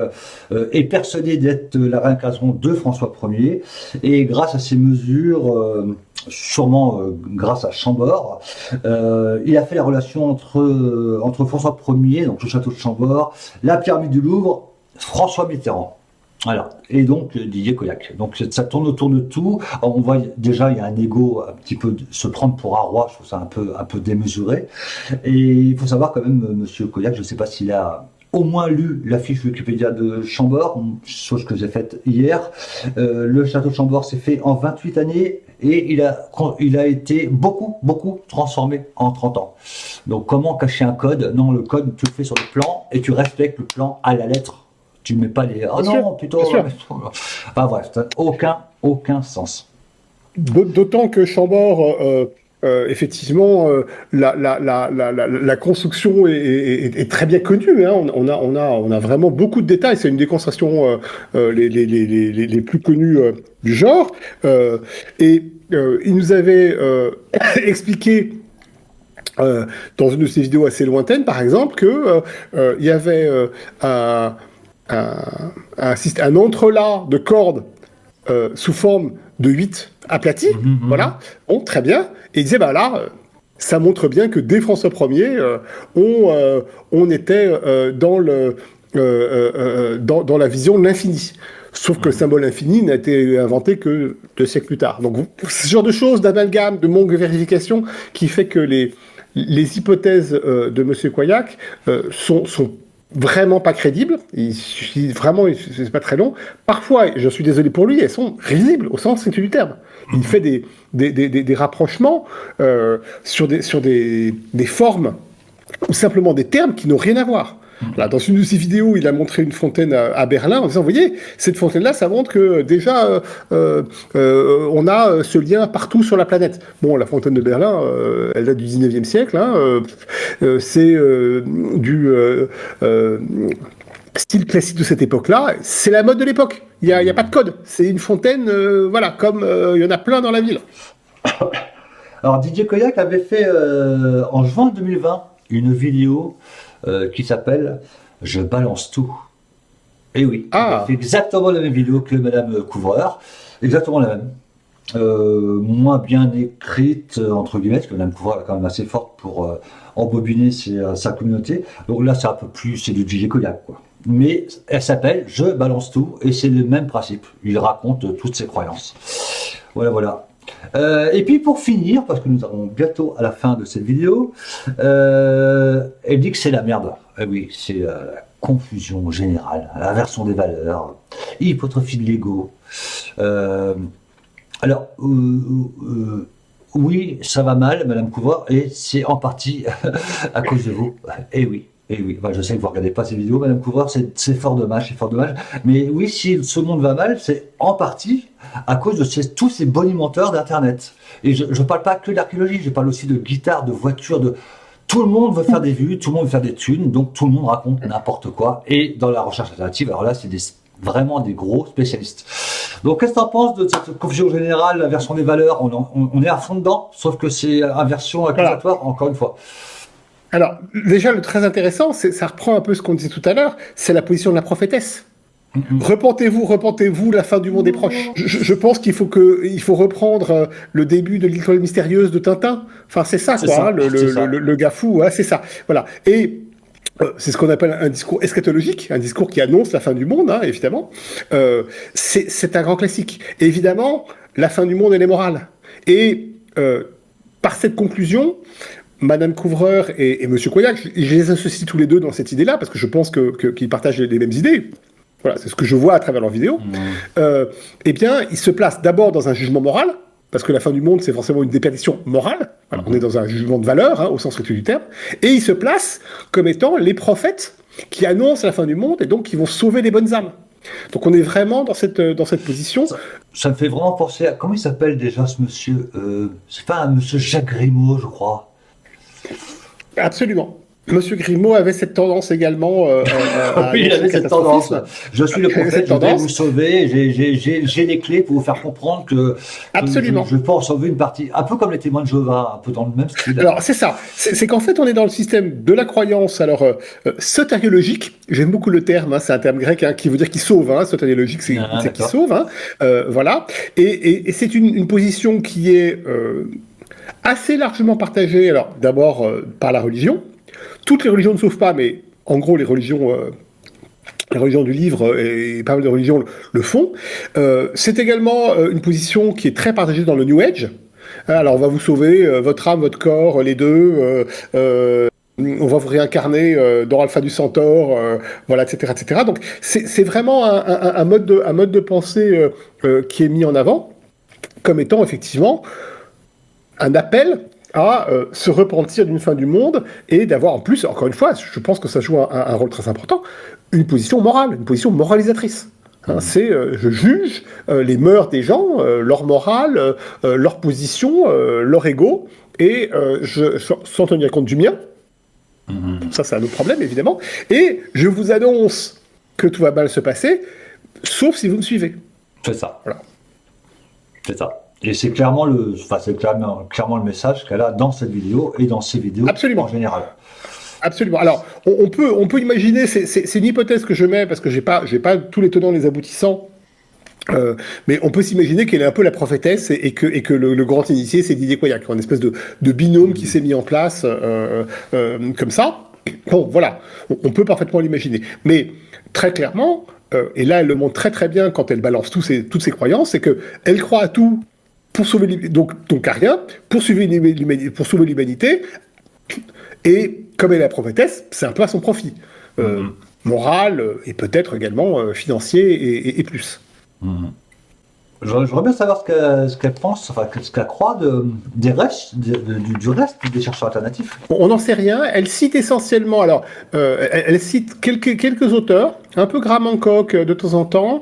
est persuadé d'être la réincarnation de François Ier, et grâce à ces mesures, sûrement grâce à Chambord, il a fait la relation entre François Ier, donc le château de Chambord, la pyramide du Louvre, François Mitterrand. Voilà. Et donc Didier Coyac. Donc ça tourne autour de tout. Alors, on voit déjà il y a un ego un petit peu se prendre pour un roi. Je trouve ça un peu démesuré. Et il faut savoir quand même, monsieur Coyac, je ne sais pas s'il a au moins lu la fiche Wikipédia de Chambord, chose que j'ai faite hier. Le château de Chambord s'est fait en 28 années et il a été beaucoup transformé en 30 ans. Donc comment cacher un code? Non, le code tu le fais sur le plan et tu respectes le plan à la lettre. Tu ne mets pas les... Ah non, plutôt... Enfin bref, aucun sens. D'autant que Chambord, effectivement, la construction est très bien connue. On a vraiment beaucoup de détails. C'est une des constructions les plus connues du genre. Et il nous avait expliqué... dans une de ses vidéos assez lointaines, par exemple, que il y avait un entrelac de cordes sous forme de 8 aplatis, voilà, bon, très bien, et il disait, bah là, ça montre bien que dès François Ier, on était dans la vision de l'infini. Sauf que le symbole infini n'a été inventé que 2 siècles plus tard. Donc, ce genre de choses, d'amalgame, de manque de vérification, qui fait que les hypothèses de monsieur Coyac sont vraiment pas crédibles. Il suffit vraiment, c'est pas très long. Parfois, je suis désolé pour lui, elles sont risibles au sens strict du terme. Il fait des rapprochements sur des formes ou simplement des termes qui n'ont rien à voir. Là, dans une de ses vidéos, il a montré une fontaine à Berlin en disant, vous voyez, cette fontaine-là, ça montre que déjà, on a ce lien partout sur la planète. Bon, la fontaine de Berlin, elle date du 19e siècle, c'est du style classique de cette époque-là. C'est la mode de l'époque. Il n'y a pas de code. C'est une fontaine, voilà, comme il y en a plein dans la ville. Alors, Didier Coyac avait fait, en juin 2020, une vidéo qui s'appelle « Je balance tout ». Et oui, il a fait exactement la même vidéo que Madame Couvreur, exactement la même. Moins bien écrite, entre guillemets, parce que Madame Couvreur est quand même assez forte pour embobiner sa communauté. Donc là, c'est un peu plus, c'est du DJ Koyak, quoi. Mais elle s'appelle Je balance tout, et c'est le même principe. Il raconte toutes ses croyances. Voilà, voilà. Et puis pour finir, parce que nous arrivons bientôt à la fin de cette vidéo, elle dit que c'est la merde. Eh oui, c'est la confusion générale, l'inversion des valeurs, hypotrophie de l'ego. Alors, oui, ça va mal, Madame Couvreur, et c'est en partie à cause de vous. Eh oui. Et oui, je sais que vous ne regardez pas ces vidéos, Madame Couvreur, c'est fort dommage, c'est fort dommage. Mais oui, si ce monde va mal, c'est en partie à cause de tous ces bonimenteurs d'Internet. Et je ne parle pas que d'archéologie, je parle aussi de guitare, de voiture, de... Tout le monde veut faire des vues, tout le monde veut faire des thunes, donc tout le monde raconte n'importe quoi. Et dans la recherche alternative, alors là, c'est vraiment des gros spécialistes. Donc, qu'est-ce que tu en penses de cette confusion générale, la version des valeurs? On est à fond dedans, sauf que c'est inversion accusatoire, encore une fois. Alors, déjà, le très intéressant, ça reprend un peu ce qu'on disait tout à l'heure, c'est la position de la prophétesse. Repentez-vous, la fin du monde est proche. Je pense qu'il faut reprendre le début de l'Étoile mystérieuse de Tintin. Enfin, c'est ça, quoi, hein, le gars fou, hein, c'est ça. Voilà. Et c'est ce qu'on appelle un discours eschatologique, un discours qui annonce la fin du monde, hein, évidemment. C'est un grand classique. Et évidemment, la fin du monde, elle est morale. Et par cette conclusion, Madame Couvreur et Monsieur Koyak, je les associe tous les deux dans cette idée-là, parce que je pense qu'ils partagent les mêmes idées. Voilà, c'est ce que je vois à travers leurs vidéos. Eh bien, ils se placent d'abord dans un jugement moral, parce que la fin du monde, c'est forcément une déperdition morale. Alors, on est dans un jugement de valeur, hein, au sens strict du terme. Et ils se placent comme étant les prophètes qui annoncent la fin du monde et donc qui vont sauver les bonnes âmes. Donc, on est vraiment dans cette position. Ça me fait vraiment penser à... Comment il s'appelle déjà, ce monsieur c'est pas un monsieur Jacques Grimaud, je crois. Absolument. Monsieur Grimaud avait cette tendance également. Oui, il avait cette tendance. Je suis le prophète, je vais vous sauver. J'ai les clés pour vous faire comprendre que absolument. Je peux en sauver une partie. Un peu comme les témoins de Jéhovah, un peu dans le même style. Alors, c'est ça. C'est qu'en fait, on est dans le système de la croyance. Alors, sotériologique, j'aime beaucoup le terme, hein, c'est un terme grec qui veut dire qu'il sauve. Hein, sotériologique, c'est qu'il sauve. Hein, voilà. Et c'est une position qui est assez largement partagée, alors d'abord par la religion. Toutes les religions ne sauvent pas, mais en gros, les religions du livre et pas mal de religions le font. C'est également une position qui est très partagée dans le New Age. Alors, on va vous sauver votre âme, votre corps, les deux. On va vous réincarner dans Alpha du Centaure, voilà, etc., etc. Donc, c'est vraiment un mode de pensée qui est mis en avant comme étant effectivement un appel à se repentir d'une fin du monde et d'avoir en plus, encore une fois, je pense que ça joue un rôle très important, une position morale, une position moralisatrice. Hein, c'est je juge les mœurs des gens, leur morale, leur position, leur ego, et sans tenir compte du mien. Ça, c'est un autre problème, évidemment. Et je vous annonce que tout va mal se passer, sauf si vous me suivez. C'est ça. Voilà. C'est ça. Et c'est clairement clairement le message qu'elle a dans cette vidéo et dans ses vidéos absolument. En général. Absolument. Alors, on peut imaginer, c'est une hypothèse que je mets parce que j'ai pas tous les tenants, les aboutissants. Mais on peut s'imaginer qu'elle est un peu la prophétesse et que le grand initié, c'est Didier Koyak, une espèce de binôme qui s'est mis en place comme ça. Bon, voilà, on peut parfaitement l'imaginer. Mais très clairement, et là elle le montre très très bien quand elle balance toutes ses croyances, c'est qu'elle croit à tout pour sauver donc à rien, pour sauver l'humanité, et comme elle est la prophétesse, c'est un peu à son profit. Moral et peut-être également financier et plus. J'aimerais bien savoir ce qu'elle pense, enfin ce qu'elle croit du reste des chercheurs alternatifs. On n'en sait rien. Elle cite essentiellement, alors, elle cite quelques auteurs, un peu Graham Hancock de temps en temps,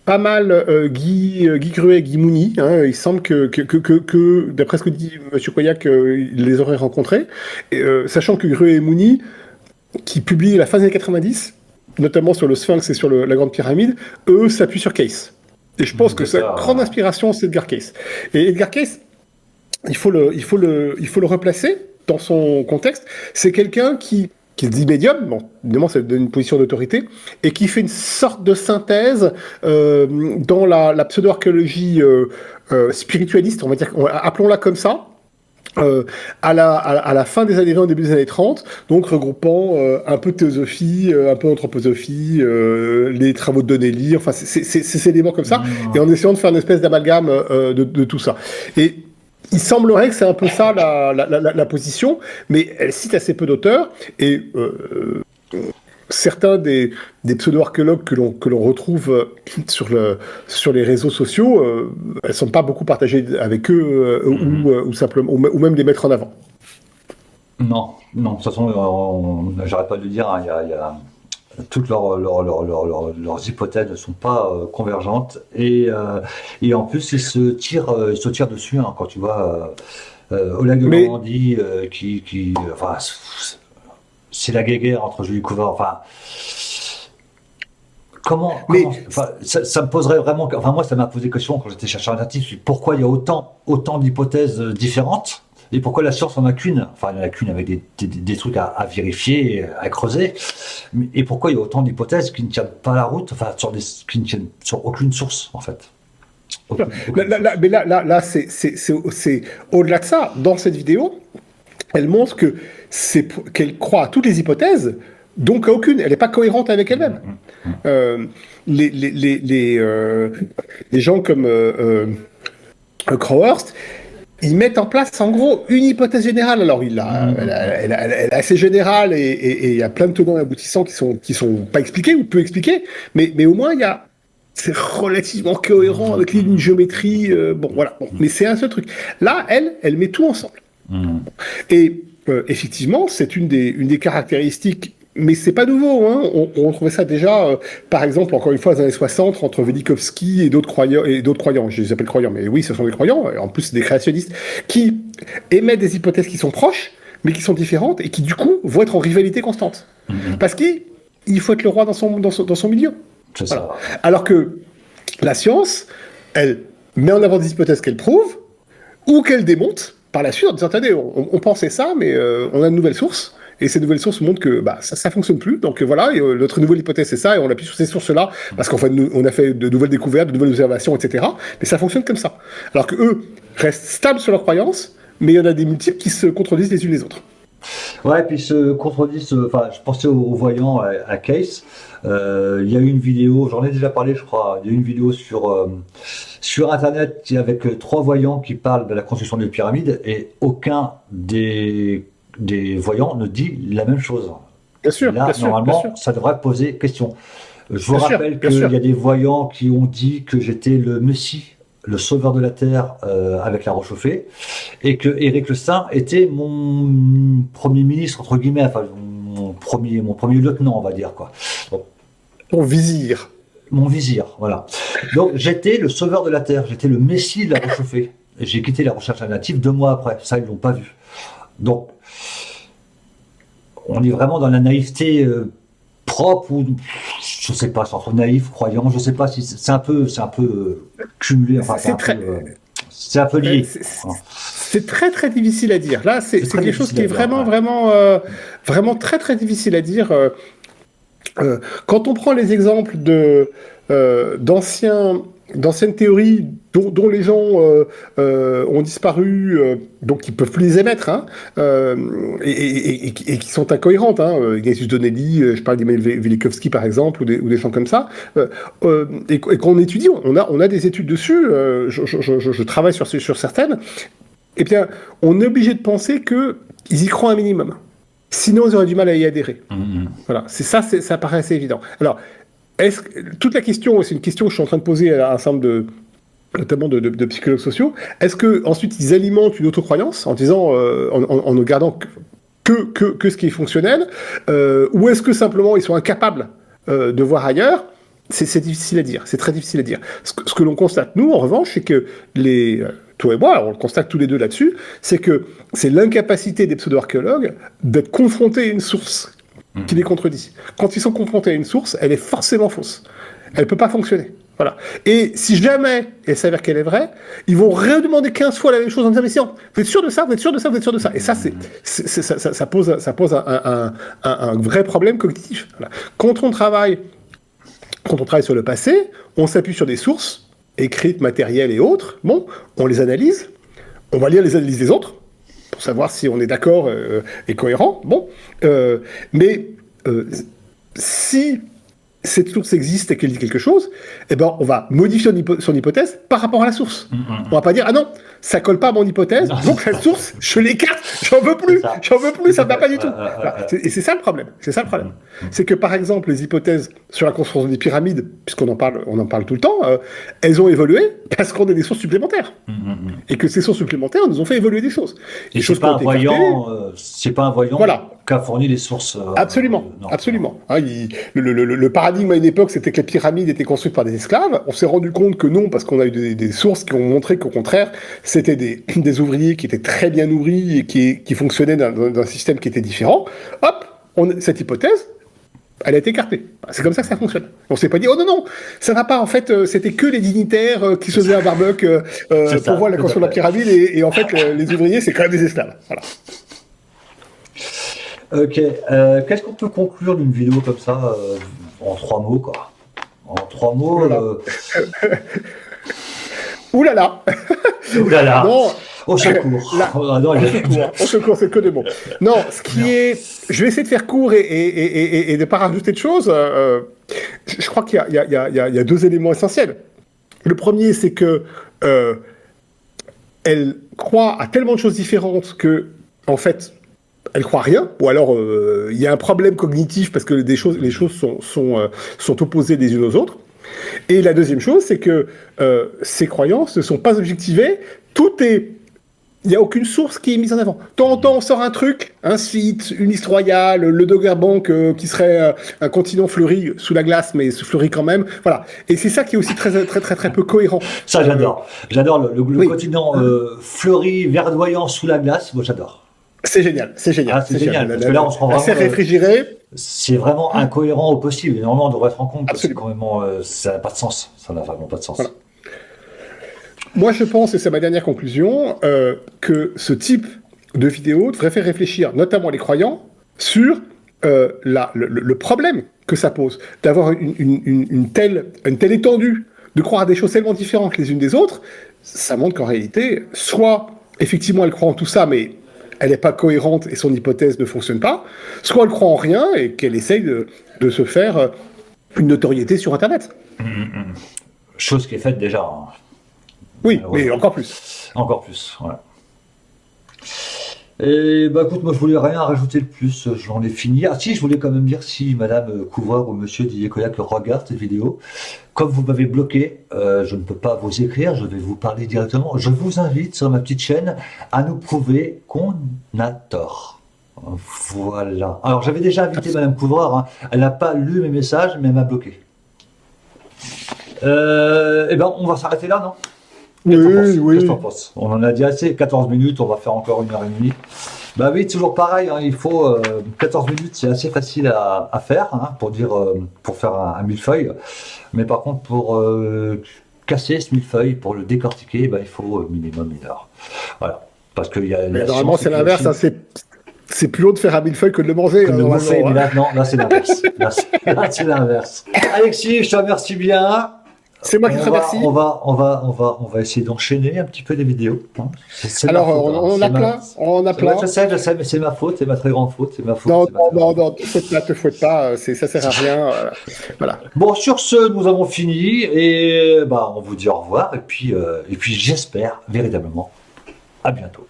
pas mal Guy Gruet et Guy Mouni. Hein, il semble que d'après ce que dit M. Koyak, il les aurait rencontrés, sachant que Gruet et Mouni, qui publient la fin des années 90, notamment sur le Sphinx et sur la Grande Pyramide, eux s'appuient sur Case. Et je pense que sa grande inspiration, c'est Edgar Cayce. Et Edgar Cayce, il faut le replacer dans son contexte. C'est quelqu'un qui se dit médium, bon, évidemment, c'est une position d'autorité, et qui fait une sorte de synthèse dans la pseudo-archéologie spiritualiste, on va dire, appelons-la comme ça, à la fin des années 20, au début des années 30, donc regroupant un peu de théosophie, un peu d'anthroposophie, les travaux de Donnelly, enfin ces éléments comme ça, et en essayant de faire une espèce d'amalgame de tout ça. Et il semblerait que c'est un peu ça la position, mais elle cite assez peu d'auteurs, et certains des pseudo-archéologues que l'on retrouve sur les réseaux sociaux, elles sont pas beaucoup partagées avec eux ou simplement ou même les mettre en avant. Non, non, de toute façon, j'arrête pas de le dire, hein, il y a toutes leurs hypothèses ne sont pas convergentes et en plus ils se tirent dessus, hein, quand tu vois Oleg de Mais Normandie enfin c'est la guéguerre entre Julie Couvert, enfin mais enfin, ça me poserait vraiment, enfin moi ça m'a posé question quand j'étais chercheur natif, pourquoi il y a autant d'hypothèses différentes et pourquoi la science en a qu'une, enfin il y en a qu'une avec des trucs à vérifier, à creuser, et pourquoi il y a autant d'hypothèses qui ne tiennent pas la route, enfin qui ne tiennent sur aucune source en fait. mais là c'est au-delà de ça. Dans cette vidéo, elle montre qu'elle croit à toutes les hypothèses, donc à aucune. Elle n'est pas cohérente avec elle-même. Euh, les gens comme Crowhurst, ils mettent en place en gros une hypothèse générale. Alors elle est assez générale et il y a plein de tenants et aboutissants qui sont pas expliqués ou peu expliqués, mais au moins c'est relativement cohérent avec une géométrie. Bon voilà. Bon. Mais c'est un seul truc. Là, elle met tout ensemble. Et effectivement, c'est une des caractéristiques, mais c'est pas nouveau, hein. On trouvait ça déjà, par exemple, encore une fois, dans les années 60, entre Velikovsky et d'autres croyants, je les appelle croyants, mais oui, ce sont des croyants, en plus c'est des créationnistes, qui émettent des hypothèses qui sont proches, mais qui sont différentes, et qui du coup vont être en rivalité constante. Parce qu'il faut être le roi dans son milieu. C'est Voilà. ça. Alors que la science, elle met en avant des hypothèses qu'elle prouve, ou qu'elle démonte par la suite en disant, attendez, on pensait ça, mais on a une nouvelle source, et ces nouvelles sources montrent que ça fonctionne plus, donc voilà, et, notre nouvelle hypothèse c'est ça, et on appuie sur ces sources-là, parce qu'en fait, on a fait de nouvelles découvertes, de nouvelles observations, etc., mais ça fonctionne comme ça. Alors que eux restent stables sur leurs croyances, mais il y en a des multiples qui se contredisent les unes les autres. Ouais, et puis se contredisent, enfin, je pensais aux voyants à Case. Il y a eu une vidéo, j'en ai déjà parlé, je crois. Il y a eu une vidéo sur Internet avec 3 voyants qui parlent de la construction des pyramides et aucun des voyants ne dit la même chose. Bien sûr, Là, bien sûr, normalement, bien sûr. ça devrait poser question. Je vous Bien sûr, rappelle bien qu'il sûr. y a des voyants qui ont dit que j'étais le Messie, le sauveur de la terre avec la roche chauffée, et que Éric Le Saint était mon premier ministre, entre guillemets, enfin mon premier lieutenant, on va dire, quoi. Donc, Ton vizir. mon vizir, voilà. Donc j'étais le sauveur de la terre, j'étais le Messie de la roche chauffée. Et j'ai quitté la recherche alternative 2 mois après. Ça, ils l'ont pas vu. Donc, on est vraiment dans la naïveté propre ou je sais pas, c'est entre naïf, croyant, je sais pas si c'est un peu cumulé, enfin c'est un peu lié. C'est très très difficile à dire. Là, c'est très quelque chose qui est difficile à dire, vraiment très très difficile à dire. Quand on prend les exemples d'anciennes théories dont les gens ont disparu, donc ils peuvent plus les émettre, hein, et qui sont incohérentes. Hein. Ignatius Donnelly, je parle d'Emmanuel Velikovsky par exemple, ou des gens comme ça. Et quand on étudie, on a des études dessus. Je travaille sur certaines. Eh bien, on est obligé de penser qu'ils y croient un minimum. Sinon, ils auraient du mal à y adhérer. Voilà, ça paraît assez évident. Alors, toute la question, c'est une question que je suis en train de poser à un certain notamment de psychologues sociaux. Est-ce que ensuite ils alimentent une auto-croyance en disant, en ne gardant que ce qui est fonctionnel, ou est-ce que simplement ils sont incapables de voir ailleurs? C'est difficile à dire. C'est très difficile à dire. Ce que l'on constate nous, en revanche, c'est que toi et moi, on le constate tous les deux là-dessus, c'est que c'est l'incapacité des pseudo-archéologues d'être confrontés à une source qui les contredit. Quand ils sont confrontés à une source, elle est forcément fausse. Elle ne peut pas fonctionner. Voilà. Et si jamais elle s'avère qu'elle est vraie, ils vont redemander 15 fois la même chose en disant, mais si, vous êtes sûr de ça, vous êtes sûr de ça, vous êtes sûr de ça. Et ça, ça pose un vrai problème cognitif. Voilà. Quand on travaille sur le passé, on s'appuie sur des sources écrites, matérielles et autres. Bon, on les analyse. On va lire les analyses des autres. pour savoir si on est d'accord et cohérent. Bon, mais si cette source existe et qu'elle dit quelque chose, eh ben, on va modifier son hypothèse par rapport à la source. On va pas dire, ah non, ça colle pas à mon hypothèse, donc la source, je l'écarte, j'en veux plus, ça ne va pas du tout. Et c'est ça le problème, C'est que, par exemple, les hypothèses sur la construction des pyramides, puisqu'on en parle tout le temps, elles ont évolué parce qu'on a des sources supplémentaires. Et que ces sources supplémentaires nous ont fait évoluer des choses. Et c'est pas, c'est pas un voyant voilà. Qu'a fourni les sources. Absolument. Hein, le paradigme à une époque, c'était que les pyramides étaient construites par des esclaves. On s'est rendu compte que non, parce qu'on a eu des sources qui ont montré qu'au contraire, c'était des ouvriers qui étaient très bien nourris et qui fonctionnaient dans un système qui était différent. Hop, cette hypothèse, elle a été écartée. C'est comme ça que ça fonctionne. On s'est pas dit, oh non, ça va pas, en fait, c'était que les dignitaires qui se faisaient un barbecue pour voir la construction de la pyramide, et en fait, les ouvriers, c'est quand même des esclaves. Voilà. Ok, qu'est-ce qu'on peut conclure d'une vidéo comme ça en 3 mots, quoi? En 3 mots. Oulala. Oulala. Non. Au secours. Au secours, c'est que des mots. Non, je vais essayer de faire court et de ne pas rajouter de choses. Je crois qu'il y a 2 éléments essentiels. Le premier, c'est que elle croit à tellement de choses différentes que, en fait, elle croit rien, ou alors il y a un problème cognitif parce que les choses sont opposées les unes aux autres. Et la deuxième chose, c'est que ces croyances ne sont pas objectivées. Il n'y a aucune source qui est mise en avant. De temps en temps, on sort un truc, un site, une liste royale, le Dogger Bank qui serait un continent fleuri sous la glace, mais fleurit quand même. Voilà. Et c'est ça qui est aussi très peu cohérent. Ça, j'adore. J'adore le continent fleuri, verdoyant sous la glace. Moi, j'adore. C'est génial. Ah, c'est génial. Parce que là, on se rend vraiment. C'est réfrigéré. C'est vraiment incohérent au possible. Et normalement, on devrait se rendre compte que ça n'a pas de sens. Ça n'a vraiment pas de sens. Voilà. Moi, je pense, et c'est ma dernière conclusion, que ce type de vidéo devrait faire réfléchir, notamment les croyants, sur le problème que ça pose, d'avoir une telle étendue, de croire à des choses tellement différentes les unes des autres. Ça montre qu'en réalité, soit, effectivement, elle croit en tout ça, mais elle n'est pas cohérente et son hypothèse ne fonctionne pas, soit elle croit en rien et qu'elle essaye de se faire une notoriété sur Internet. Chose qui est faite déjà. Oui, mais encore plus. Encore plus, voilà. Et bah écoute, moi je voulais rien rajouter de plus, j'en ai fini. Ah si, je voulais quand même dire, si Madame Couvreur ou Monsieur Didier Colac regarde cette vidéo, comme vous m'avez bloqué, je ne peux pas vous écrire, je vais vous parler directement. Je vous invite sur ma petite chaîne à nous prouver qu'on a tort. Voilà. Alors j'avais déjà invité Madame Couvreur, hein. Elle n'a pas lu mes messages, mais elle m'a bloqué. Eh ben on va s'arrêter là, non? Oui. Qu'est-ce que t'en penses? On en a dit assez, 14 minutes, on va faire encore 1h30. Bah oui, toujours pareil, hein, il faut 14 minutes, c'est assez facile à faire, hein, pour faire un millefeuille. Mais par contre, pour casser ce millefeuille, pour le décortiquer, bah, il faut minimum 1 heure. Voilà. Parce qu'il y a normalement, c'est l'inverse, hein, c'est plus haut de faire un millefeuille que de le manger. Mais là, c'est l'inverse. Là, c'est l'inverse. Alexis, je te remercie bien. C'est moi qui te remercie. On va essayer d'enchaîner un petit peu des vidéos. Alors, on a plein. Je sais, mais c'est ma faute, c'est ma très grande faute. C'est ma faute. Non, te fouette pas, ça sert à rien. Voilà. Bon, sur ce, nous avons fini et bah, on vous dit au revoir et puis j'espère véritablement à bientôt.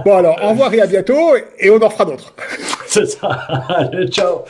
Bon alors, au revoir et à bientôt et on en fera d'autres. C'est ça. Allez, ciao.